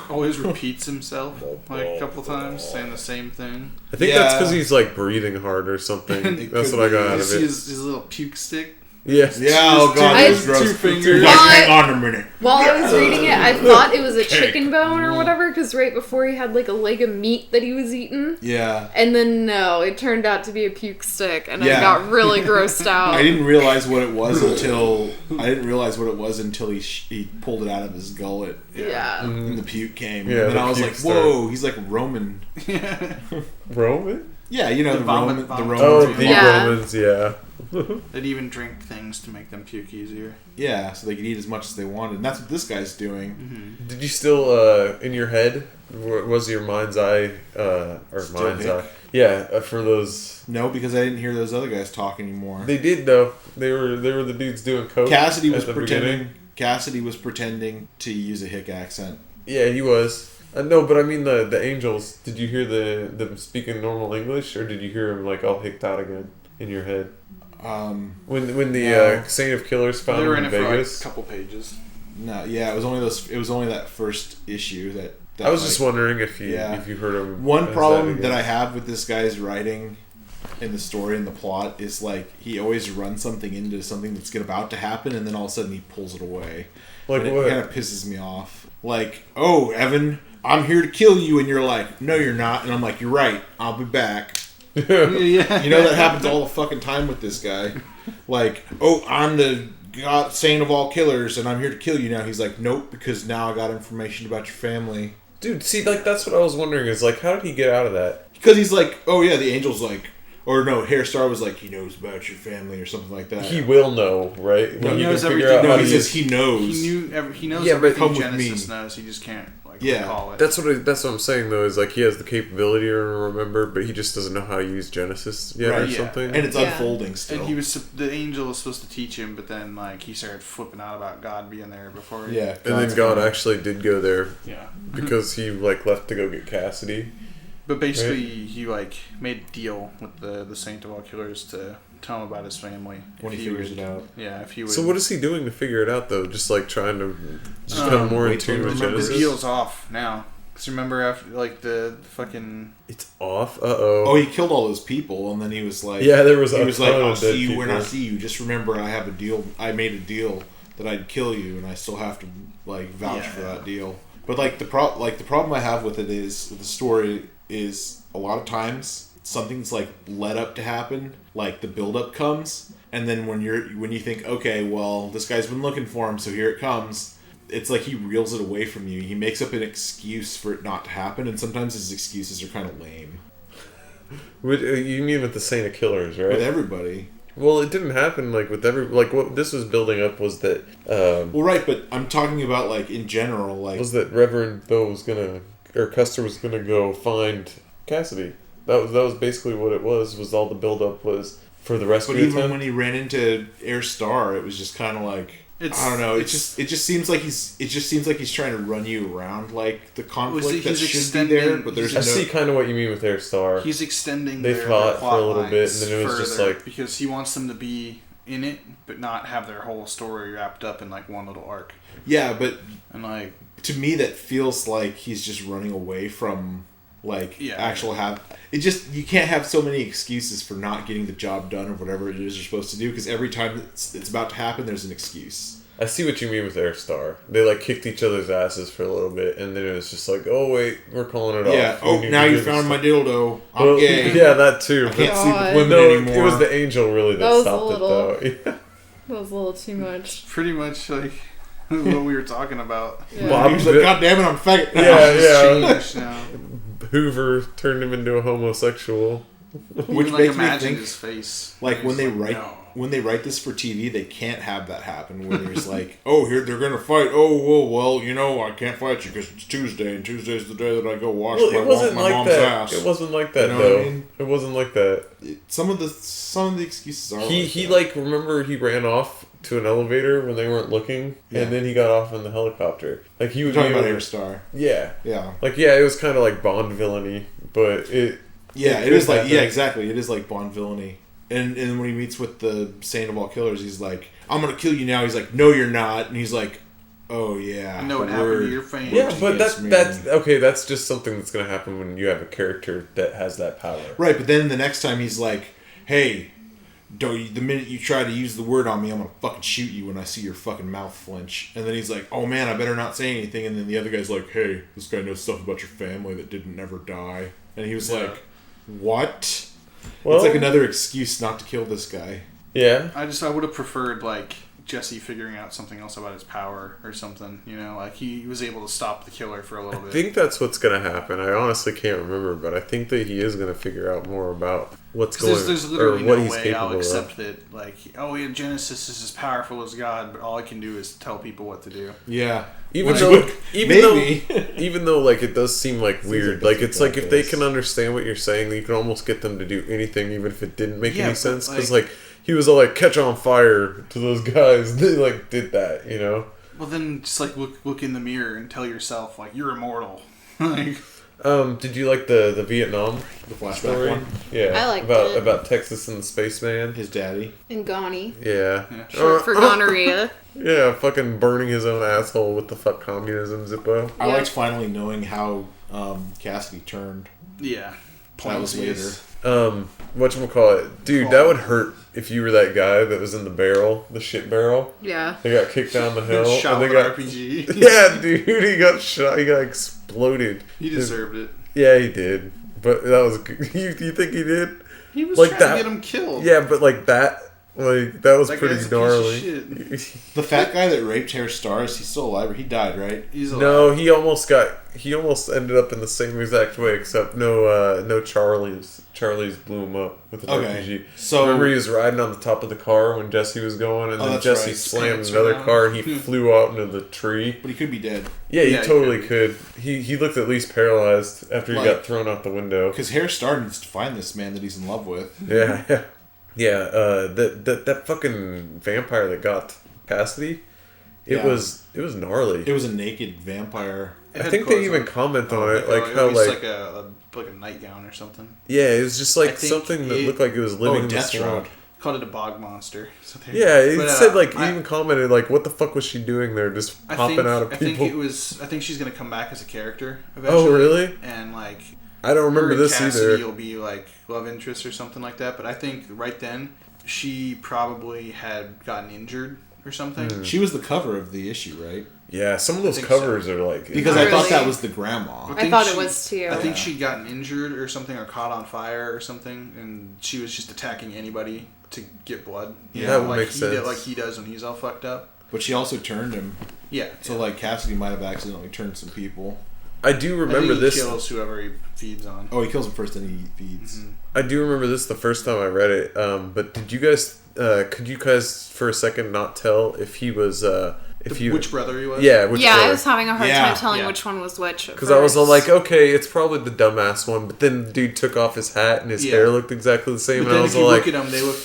always repeats himself a couple times, saying the same thing. I think that's because he's breathing hard or something. That's what I got out of it. His little puke stick. Yes. Yeah, oh god, that was gross. 2 fingers. Like, hang on a minute. While I was reading it, I thought it was a chicken bone or whatever, because right before he had like a leg of meat that he was eating. Yeah. And then no, it turned out to be a puke stick, and I got really grossed out. I didn't realize what it was until he pulled it out of his gullet. Yeah. And the puke came. Yeah, and then I was like, whoa, he's like Roman. Roman? Yeah, you know, the Romans. Oh, the Romans, yeah. They'd even drink things to make them puke easier. Yeah, so they could eat as much as they wanted. And that's what this guy's doing. Mm-hmm. Did you still, in your head, was your mind's eye, Yeah, for those... No, because I didn't hear those other guys talk anymore. They did, though. They were the dudes doing coke. Cassidy was pretending. Cassidy was pretending to use a hick accent. Yeah, he was. No, but I mean the angels. Did you hear them speaking normal English, or did you hear them like all hicked out again in your head? When the Saint of Killers found they were him in in it Vegas. for like a couple pages. No, yeah, it was only that first issue that I was just wondering if you heard him. One problem that I have with this guy's writing in the story and the plot is like he always runs something into something that's about to happen, and then all of a sudden he pulls it away. Like and what? It kind of pisses me off. Like, oh, Evan, I'm here to kill you, and you're like, no, you're not, and I'm like, you're right, I'll be back. Yeah. You know that happens all the fucking time with this guy. Like, oh, I'm the saint of all killers, and I'm here to kill you now. He's like, nope, because now I got information about your family. Dude, see, like that's what I was wondering is like, how did he get out of that? Because he's like, oh yeah, the angel's like, or no, Hairstar was like, he knows about your family or something like that. He will know, right? No, he knows can figure everything. out No, how he to says he knows. He knows Yeah, but everything come with Genesis me. knows. He just can't Yeah. recall it. That's what I'm saying though. Is like he has the capability to remember, but he just doesn't know how to use Genesis yet or Right, yeah. something. And it's unfolding still. And the angel was supposed to teach him, but then like he started flipping out about God being there before. Yeah. And then God actually did go there Yeah. because he like left to go get Cassidy. But basically, he like made a deal with the Saint of all Killers to tell him about his family when he figures it out. Yeah, if he would. So what is he doing to figure it out though? Just like trying to become more in tune with The Genesis. deal's off now. Because remember after like the fucking. It's off. Oh, he killed all those people, and then he was like, yeah, there was. He was like, ton I'll of dead see you when I people. see you. Just remember, I have a deal. I made a deal that I'd kill you, and I still have to like vouch for that deal. But like the problem I have with it is with the story is a lot of times something's like led up to happen, like the build up comes, and then when you think, okay, well, this guy's been looking for him, so here it comes. It's like he reels it away from you. He makes up an excuse for it not to happen, and sometimes his excuses are kind of lame. You mean with the Saint of Killers, right? With everybody. Well, it didn't happen like with every like what this was building up was that. Well, right, but I'm talking about like in general, like was that Reverend Bo was gonna or Custer was gonna go find Cassidy. That was basically what it was. Was all the build up was for the rescue. But even attempt. when he ran into Air Star, it was just kind of like I don't know. It just seems like he's trying to run you around like the conflict that should be there. But there's I see kind of what you mean with Air Star. He's extending. They fought their for a little bit, lines and then it was just like because he wants them to be in it, but not have their whole story wrapped up in like one little arc. Yeah, but and like to me, that feels like he's just running away from like actual it just you can't have so many excuses for not getting the job done or whatever it is you're supposed to do because every time it's about to happen there's an excuse. I see what you mean with Air Star. They like kicked each other's asses for a little bit, and then it was just like, oh wait, we're calling it off. Yeah. Oh, now you found my dildo. I'm gay. Yeah, that too. I can't sleep with women anymore. It was the angel really that stopped it though. Yeah. That was a little too much. Pretty much like what we were talking about. Yeah. Bob was like, God damn it, I'm faggot. Yeah. Hoover turned him into a homosexual. Which like makes me imagine think, his face. like when they write this for TV, they can't have that happen. Where there's like, oh, here they're gonna fight. Oh, well, you know, I can't fight you because it's Tuesday, and Tuesday's the day that I go wash my mom's ass. It wasn't like that, you know though. What I mean? It wasn't like that. Some of the excuses are. He remember he ran off to an elevator when they weren't looking, and then he got off in the helicopter. Like he was talking about Air Star. Yeah. Yeah. Like it was kind of like Bond villainy, but it. Yeah, it is like exactly. It is like Bond villainy. And when he meets with the Saint of all Killers, he's like, "I'm gonna kill you now." He's like, "No, you're not." And he's like, "Oh yeah, I know what happened to your family." Yeah, but that's okay. That's just something that's gonna happen when you have a character that has that power. Right, but then the next time he's like, "Hey, the minute you try to use the word on me, I'm gonna fucking shoot you when I see your fucking mouth flinch. And then he's like, oh man, I better not say anything. And then the other guy's like, hey, this guy knows stuff about your family that didn't ever die. And he was like, what? Well, it's like another excuse not to kill this guy. Yeah. I would have preferred, like, Jesse figuring out something else about his power or something, you know, like he was able to stop the killer for a little bit. I think that's what's going to happen. I honestly can't remember, but I think that he is going to figure out more about what's going on. There's literally or what no he's way capable I'll accept of. that, like, oh yeah, Genesis is as powerful as God, but all I can do is tell people what to do. Yeah. Even though like it does seem like weird, like it's like if they can understand what you're saying, you can almost get them to do anything, even if it didn't make any sense. Because like he was all like catch on fire to those guys, they like did that, you know. Well, then just like look in the mirror and tell yourself like you're immortal. Like, did you like the Vietnam the flashback story? one? Yeah, I liked about it. About Texas and the spaceman, his daddy, and Ghani. Yeah. Short for gonorrhea. Yeah, fucking burning his own asshole with the fuck communism Zippo. I liked finally knowing how Cassidy turned. Yeah, That was later. Whatchamacallit, dude, that would hurt if you were that guy that was in the barrel, the shit barrel. Yeah. They got kicked down the hill. Shot and they with got an RPG. Yeah, dude, he got shot. He got exploded. He deserved it. Yeah, he did. But that was you think he did? He was like trying that, to get him killed. Yeah, but like that. Like that was That pretty guy's a gnarly. piece of The fat guy that raped Hair Stars, he's still alive, or he died, right? He's alive. No, he almost ended up in the same exact way, except no Charlie's blew him up with an RPG. So remember he was riding on the top of the car when Jesse was going, and then Jesse slammed Pants another around. car and he flew out into the tree. But he could be dead. Yeah, he Yeah, he totally could. could. He looked at least paralyzed after he Like- got thrown out the window. Because Hair Star needs to find this man that he's in love with. Yeah. That fucking vampire that got Cassidy, it was gnarly. It was a naked vampire. I think they even comment on it, like how like a nightgown or something. Yeah, it was just like I think something that looked like it was living in the Deathstroke. swamp. Called it a bog monster. Yeah, it said like I even commented like, what the fuck was she doing there, just popping out of people? I think she's gonna come back as a character eventually. Oh really? And like, I don't remember this Cassidy either. will be like love interest or something like that. But I think right then she probably had gotten injured or something. She was the cover of the issue, right? Yeah, some of those think covers so. are like Because Not I thought really. that was the grandma. I thought it was too. I think she'd gotten injured or something, or caught on fire or something, and she was just attacking anybody to get blood. You That know, would make sense. Like he does when he's all fucked up. But she also turned him. Yeah. So like Cassidy might have accidentally turned some people. I do remember he this. kills whoever he feeds on. Oh, he kills him first and he feeds. Mm-hmm. I do remember this the first time I read it. But did you guys? Could you guys for a second not tell if he was? Which brother he was? Yeah, which I brother? was having a hard Yeah. time telling Yeah. which one was which. Because I was all like, okay, it's probably the dumbass one. But then the dude took off his hat and his Yeah. hair looked exactly the same. But And I then was if you all look like, at them, they look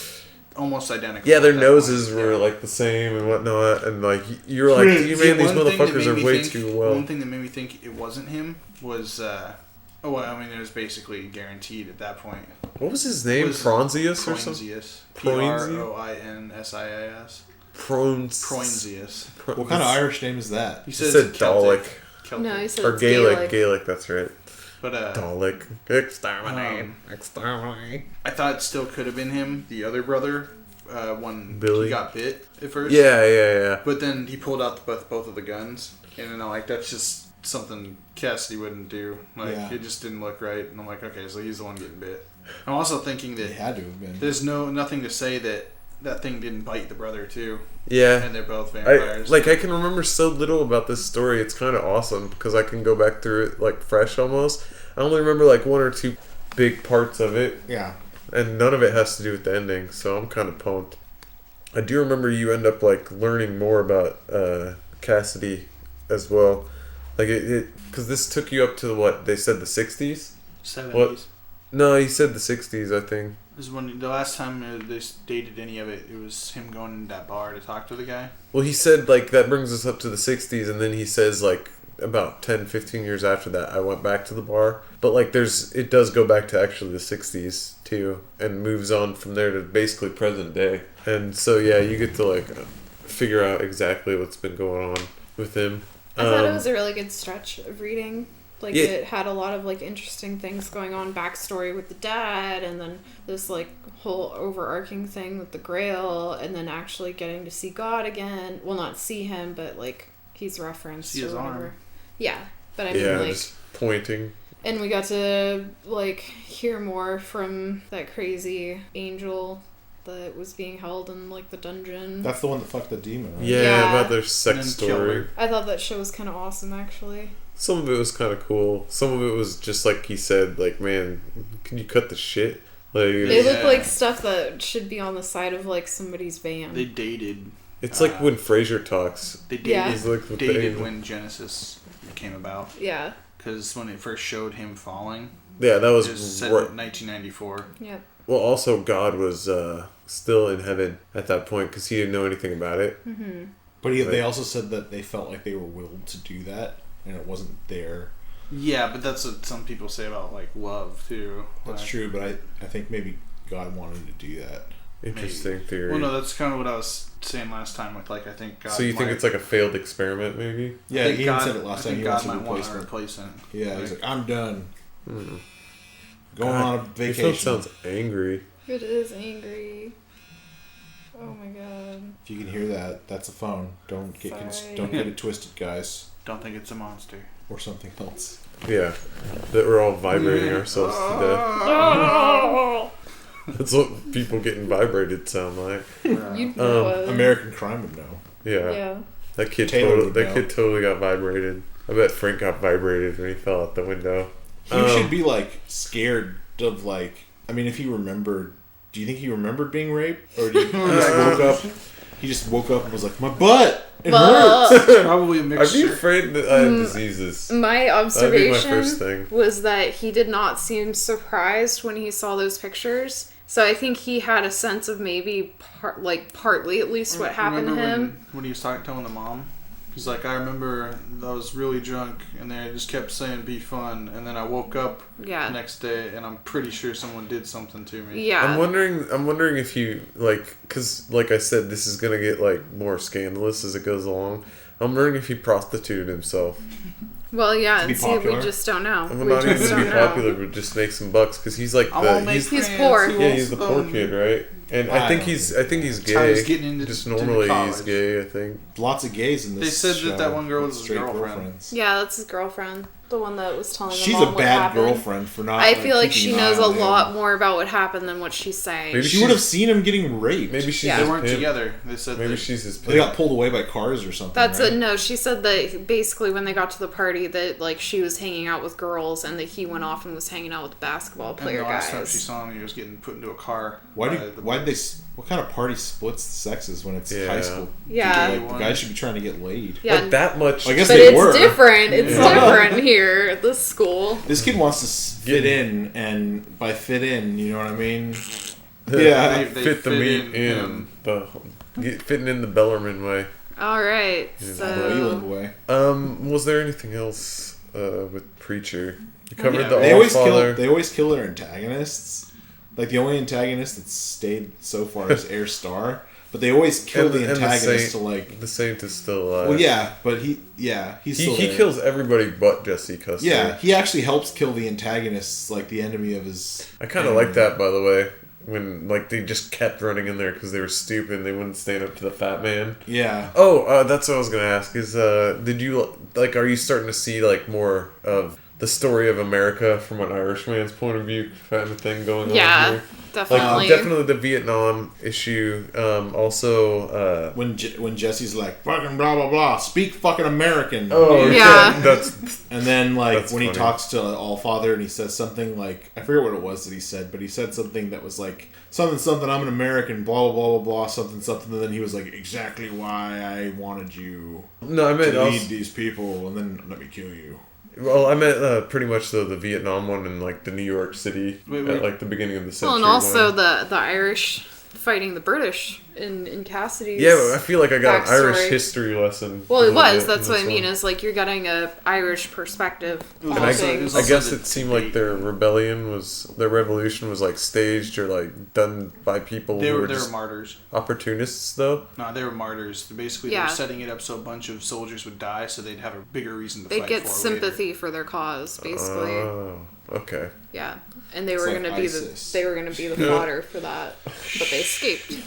almost identical. yeah, their at that noses point. were Yeah. like the same and whatnot. And like, you're like, you man, these One thing that motherfuckers made are me way think- too well. One thing that made me think it wasn't him was, it was basically guaranteed at that point. What was his name? was Pronzius or something? Proinsius. Proinsius. Proinsius. What kind of Irish name is that? He He says said Celtic. Dalek. No, he said Or it's Gaelic. Gaelic, that's right. But Dalek. Exterminate. Exterminate. I thought it still could have been him, the other brother, when Billy? he got bit at first. Yeah. But then he pulled out both of the guns, and then that's just something Cassidy wouldn't do. Like it just didn't look right, and I'm like, okay, so he's the one getting bit. I'm also thinking that It had to have been. there's nothing to say that thing didn't bite the brother too, Yeah. and they're both vampires. I can remember so little about this story. It's kind of awesome because I can go back through it like fresh almost. I only remember like one or two big parts of it, Yeah. and none of it has to do with the ending. So I'm kind of pumped. I do remember you end up like learning more about Cassidy as well, like it because this took you up to what they said the 60s. 70s. What? No, he said the 60s. I think. This is when the last time they dated any of it. It was him going in that bar to talk to the guy. Well, he said, like, that brings us up to the 60s, and then he says, like, about 10, 15 years after that, I went back to the bar. But, like, it does go back to actually the 60s, too, and moves on from there to basically present day. And so, yeah, you get to, like, figure out exactly what's been going on with him. I thought it was a really good stretch of reading. Like, it had a lot of, like, interesting things going on, backstory with the dad, and then this, like, whole overarching thing with the Grail, and then actually getting to see God again. Well, not see him, but, like, he's referenced see his or whatever. arm. Yeah, but I mean, like... just pointing. And we got to, like, hear more from that crazy angel that was being held in, like, the dungeon. That's the one that fucked the demon, right? Yeah, about their sex story. I thought that show was kind of awesome, actually. Some of it was kind of cool. Some of it was just like he said, like, man, can you cut the shit? Like, it looked like stuff that should be on the side of, like, somebody's van. They dated. It's like when Frasier talks. They dated, like dated when Genesis came about. Yeah. Because when it first showed him falling. Yeah, that was set in 1994. Yeah. Well, also, God was still in heaven at that point because he didn't know anything about it. Mm-hmm. But they also said that they felt like they were willed to do that. And it wasn't there. Yeah, but that's what some people say about, like, love, too. That's true, but I think maybe God wanted to do that. Interesting theory. Well, no, that's kind of what I was saying last time with, like, I think God So you think it's like a failed experiment, maybe? Yeah, he said it last time. He God wants might want a a replacement. Yeah, he's like, I'm done. Mm. Going on a vacation. Your phone sounds angry. It is angry. Oh my god. If you can hear that, that's a phone. Don't get it twisted, guys. Don't think it's a monster. Or something else. Yeah. That we're all vibrating ourselves to death. That's what people getting vibrated sound like. You'd know. American Crime would know. Yeah. That kid Taylor totally got vibrated. I bet Frank got vibrated when he fell out the window. He should be, like, scared of, like... I mean, if he remembered... Do you think he remembered being raped? Or do you he just woke up and was like, my butt! It hurts! Probably a mixture. Are you afraid that I have diseases? My observation That'd be my first thing. was that he did not seem surprised when he saw those pictures. So I think he had a sense of maybe, partly at least what happened to him. When he was telling the mom? He's like, I remember I was really drunk, and they just kept saying, be fun, and then I woke up the next day, and I'm pretty sure someone did something to me. Yeah. I'm wondering if you, like, because, like I said, this is going to get, like, more scandalous as it goes along. I'm wondering if he prostituted himself. Well, yeah, and see, we popular? just don't know. I'm not even to be popular, but just make some bucks, because he's like he's poor. Yeah, he's the poor kid, right? And I think he's gay. He's getting into just normally he's gay, I think. Lots of gays in this They said show. that one girl was his Straight girlfriend. girlfriends. Yeah, that's his girlfriend. The one that was telling She's the mom a bad what girlfriend for not. I feel like keeping she an knows eye a on him. lot more about what happened than what she's saying. Maybe She would have seen him getting raped. Maybe she's Yeah. his They weren't pimp. together. They said Maybe that she's his They pimp. got pulled away by cars or something. That's right? no. She said that basically when they got to the party that like she was hanging out with girls and that he went off and was hanging out with the basketball player and the last time guys. she saw him, he was getting put into a car. Why'd they? What kind of party splits the sexes when it's high school? Yeah. Like, the guys should be trying to get laid. Yeah, Like that much. I guess but they it's were. different. It's Yeah. different here at this school. This kid wants to fit in, and by fit in, you know what I mean? Yeah, They fit the fit meat in fitting in the Bellarmine way. All right, The so Leland way. Was there anything else with Preacher? You covered the They All always Father. They always kill their antagonists. Like the only antagonist that's stayed so far is Air Star, but they always kill the antagonist to like the Saint is still alive. Well, yeah, but he's still he there. kills everybody but Jesse Custer. Yeah, he actually helps kill the antagonists, like the enemy of his. I kind of like that, by the way. When like they just kept running in there because they were stupid, and they wouldn't stand up to the fat man. Yeah. Oh, that's what I was gonna ask. Is did you like? Are you starting to see like more of the story of America from an Irishman's point of view kind of thing going on here? Definitely. Like, definitely the Vietnam issue. Also, When Jesse's like fucking blah blah blah, speak fucking American. oh Yeah. that's And then like That's when he funny. talks to Allfather and he says something like, I forget what it was that he said, but he said something that was like something I'm an American, blah blah blah blah blah, something, and then he was like, exactly why I wanted you no. I meant to lead also, these people, and then let me kill you. well, I meant pretty much though the Vietnam one in like the New York City Wait. at like the beginning of the century. Well, and also one. the Irish fighting the British in Cassidy's. Yeah, but I feel like I got backstory. an Irish history lesson. Well, it was. That's what I mean. Is like you're getting a Irish perspective. And I guess it seemed like their revolution was like staged or like done by people who were just martyrs. Opportunists, though. No, they were martyrs. Basically, they were setting it up so a bunch of soldiers would die, so they'd have a bigger reason to fight. They'd get sympathy for their cause, basically. Oh, okay. Yeah, and they were going to be the fodder for that, but they escaped.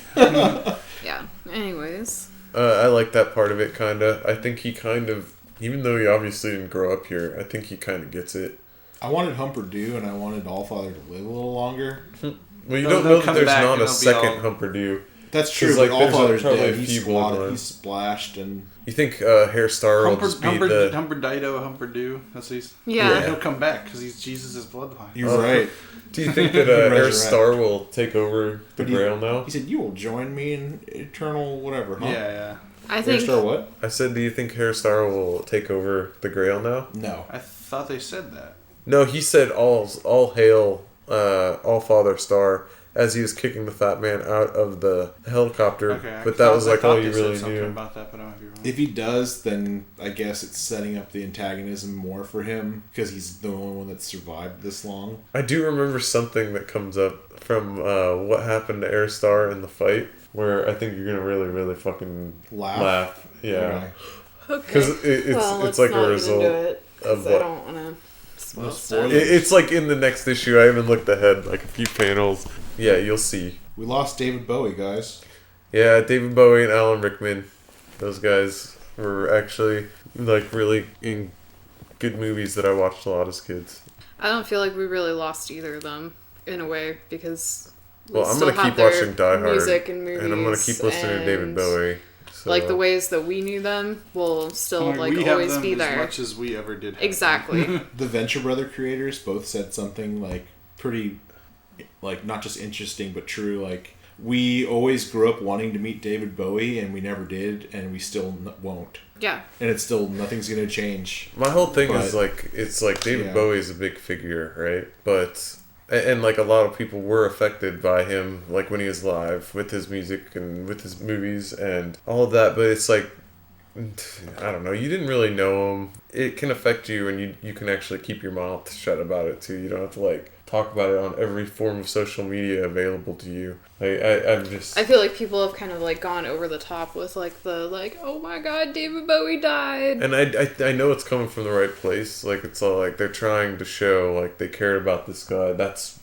Yeah. Anyways. I like that part of it, kinda. I think he kind of, even though he obviously didn't grow up here, I think he kind of gets it. I wanted Humperdoo, and I wanted Allfather to live a little longer. Well, you don't know that there's not a second Humperdoo. That's true. Like Allfather's dead. He's splashed, and you think Hairstar will just be the Humperdoo? That's he's. Yeah. He'll come back because he's Jesus' bloodline. You're right. Do you think that Hairstar will take over the Grail now? He said, "You will join me in eternal whatever." Huh? Yeah. I think Hairstar what? I said, do you think Hairstar will take over the Grail now? No. I thought they said that. No, he said all hail Allfather Star as he was kicking the fat man out of the helicopter. Okay, but that was like all you really knew. About that, but I might be wrong. If he does, then I guess it's setting up the antagonism more for him because he's the only one that survived this long. I do remember something that comes up from what happened to Hairstar in the fight, where I think you're gonna really, really fucking laugh. Yeah, because it's like a result of what. I don't want to. It's like in the next issue. I even looked ahead like a few panels. Yeah, you'll see. We lost David Bowie, guys. Yeah, David Bowie and Alan Rickman. Those guys were actually like really in good movies that I watched a lot as kids. I don't feel like we really lost either of them in a way because I'm gonna keep watching Die Hard music and movies, and I'm gonna keep listening to David Bowie. So. Like the ways that we knew them will still always be there. As much as we ever did. Exactly. The Venture Brother creators both said something like pretty, like not just interesting but true. Like we always grew up wanting to meet David Bowie and we never did, and we still won't. Yeah. And it's still nothing's gonna change. My whole thing is like it's like David Bowie is a big figure, right? But. And like a lot of people were affected by him, like when he was live with his music and with his movies and all of that. But it's like, I don't know, you didn't really know him. It can affect you, and you can actually keep your mouth shut about it too. You don't have to like talk about it on every form of social media available to you. I feel like people have kind of like gone over the top with like the like, oh my god, David Bowie died. And I know it's coming from the right place. Like it's all like they're trying to show like they cared about this guy. That's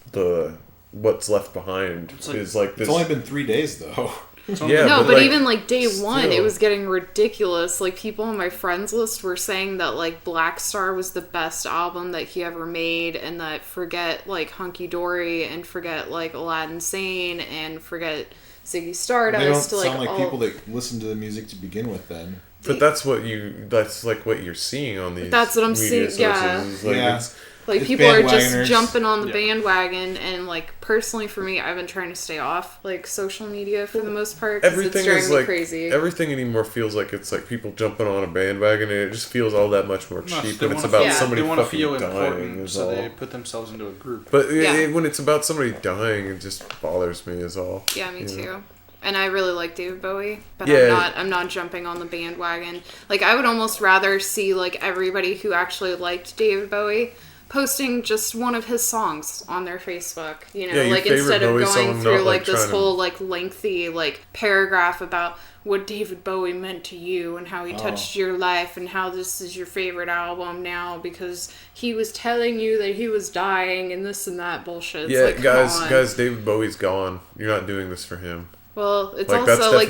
what's left behind. It's like this. It's only been 3 days though. Yeah, no, but like, even like day one, it was getting ridiculous. Like people on my friends list were saying that like Black Star was the best album that he ever made, and that forget like Hunky Dory and forget like Aladdin Sane and forget Ziggy Stardust. They don't sound like people that listen to the music to begin with. Then, but that's like what you're seeing on these. That's what I'm seeing. Yeah, like people are just jumping on the bandwagon, and like personally for me, I've been trying to stay off like social media for the most part. Everything it's is like crazy. Everything anymore feels like it's like people jumping on a bandwagon, and it just feels all that much more cheap. And it's about somebody fucking dying, so they put themselves into a group. But when it's about somebody dying, it just bothers me is all. Yeah, me too. And I really like David Bowie, but I'm not jumping on the bandwagon. Like I would almost rather see like everybody who actually liked David Bowie posting just one of his songs on their Facebook, like instead of going through like this whole like lengthy like paragraph about what David Bowie meant to you and how he touched your life and how this is your favorite album now because he was telling you that he was dying and this and that bullshit. Yeah, like, guys, David Bowie's gone. You're not doing this for him. Well, it's like, also like,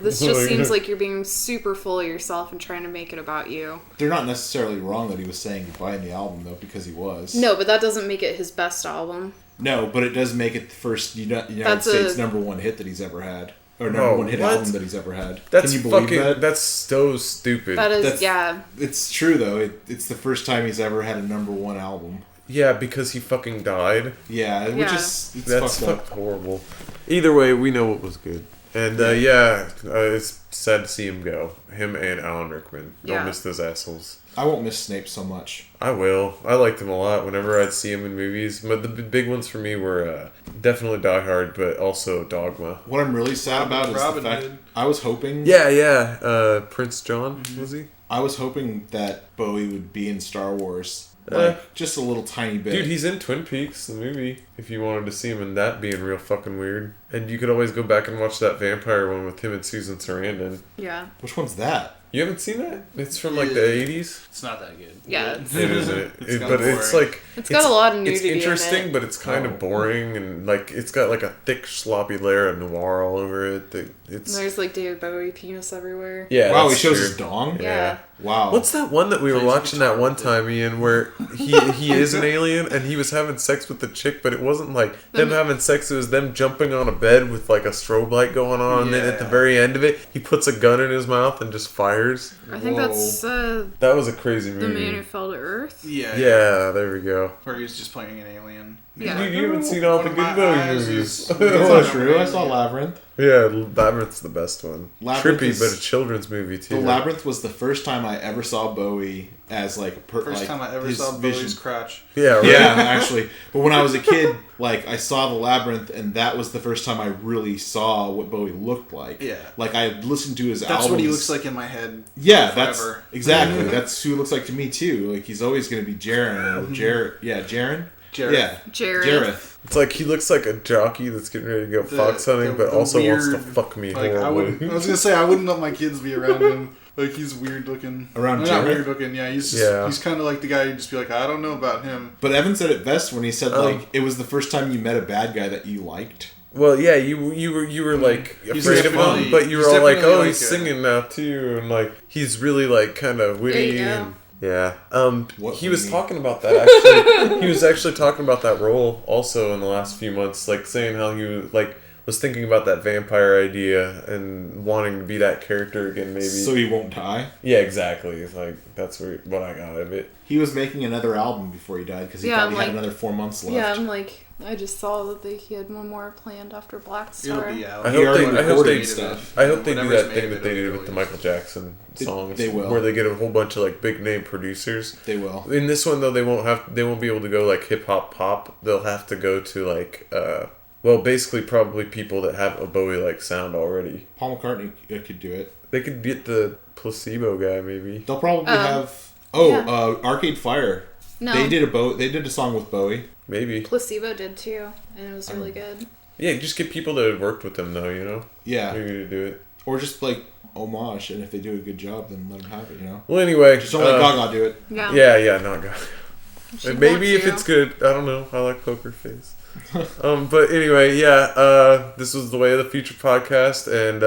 this just seems like you're being super full of yourself and trying to make it about you. They're not necessarily wrong that he was saying goodbye in the album, though, because he was. No, but that doesn't make it his best album. No, but it does make it the first United States #1 hit that he's ever had. Or #1 hit album that he's ever had. That's Can you believe that? That's so stupid. That is, It's true, though. It's the first time he's ever had a #1 album. Yeah, because he fucking died. Yeah, which is... That's fucked horrible. Either way, we know what was good. And it's sad to see him go. Him and Alan Rickman. Don't miss those assholes. I won't miss Snape so much. I will. I liked him a lot whenever I'd see him in movies. But the big ones for me were Definitely Die Hard, but also Dogma. What I'm really sad about is the fact I was hoping... Yeah. Prince John, was he? I was hoping that Bowie would be in Star Wars. Just a little tiny bit. Dude, he's in Twin Peaks, the movie, if you wanted to see him in that being real fucking weird. And you could always go back and watch that vampire one with him and Susan Sarandon. Yeah. Which one's that? You haven't seen that? It's from like the 80s. It's not that good. Yeah. It isn't. But boring. it's like... It's got a lot of nudity It's interesting, in it. but it's kind of boring. And like it's got like a thick, sloppy layer of noir all over it. There's like David Bowie penis everywhere. Yeah. Wow, he shows his dong? Yeah. Wow. What's that one that we were watching that one time, Ian, where he is an alien and he was having sex with the chick, but it wasn't like them having sex, it was them jumping on a bed with like a strobe light going on, and then at the very end of it, he puts a gun in his mouth and just fires. I think that's that was a crazy movie. The Man Who Fell to Earth. Yeah, there we go. Where he was just playing an alien. Yeah. You haven't seen all the good Bowie movies. That's not true. I saw Labyrinth. Yeah, Labyrinth's the best one. Labyrinth Trippy, but a children's movie too. The Labyrinth was the first time I ever saw Bowie as like first time I ever saw Bowie's crotch. Yeah, right? Yeah, actually. But when I was a kid, like I saw the Labyrinth, and that was the first time I really saw what Bowie looked like. Yeah, like I listened to his albums. That's what he looks like in my head. Yeah, forever. that's exactly. That's who he looks like to me too. Like he's always going to be Jaren. Jaren. Yeah, Jareth. It's like he looks like a jockey that's getting ready to go fox hunting, but also weird, wants to fuck me like, horribly. I was gonna say I wouldn't let my kids be around him. Like he's weird looking. Around not weird looking. Yeah, he's kind of like the guy you'd just be like, I don't know about him. But Evan said it best when he said like it was the first time you met a bad guy that you liked. Well, yeah, you were like afraid of him, but you were all like, oh, he's singing now too, and like he's really like kind of witty. And, yeah. He was talking about that actually. He was actually talking about that role also in the last few months, like saying how he was thinking about that vampire idea and wanting to be that character again, maybe. So he won't die? Yeah, exactly. It's like that's what I got out of it. He was making another album before he died because he thought he had another 4 months left. Yeah, I'm like, I just saw that he had one more planned after Black Star. It'll be out. I hope they do that thing that they did with the Michael Jackson songs. They will. Where they get a whole bunch of like big name producers. They will. In this one though, they won't be able to go like hip hop pop. They'll have to go to like basically probably people that have a Bowie like sound already. Paul McCartney could do it. They could get the Placebo guy maybe. They'll probably have Arcade Fire. No. They did a song with Bowie. Maybe. Placebo did too, and it was really good. Yeah, just get people that have worked with them though, you know? Yeah. Maybe to do it. Or just like homage, and if they do a good job, then let them have it, you know? Well, anyway. Just don't let Gaga do it. Yeah, not Gaga. Maybe if it's good. I don't know. I like Poker Face. But anyway, this was the Way of the Future podcast, and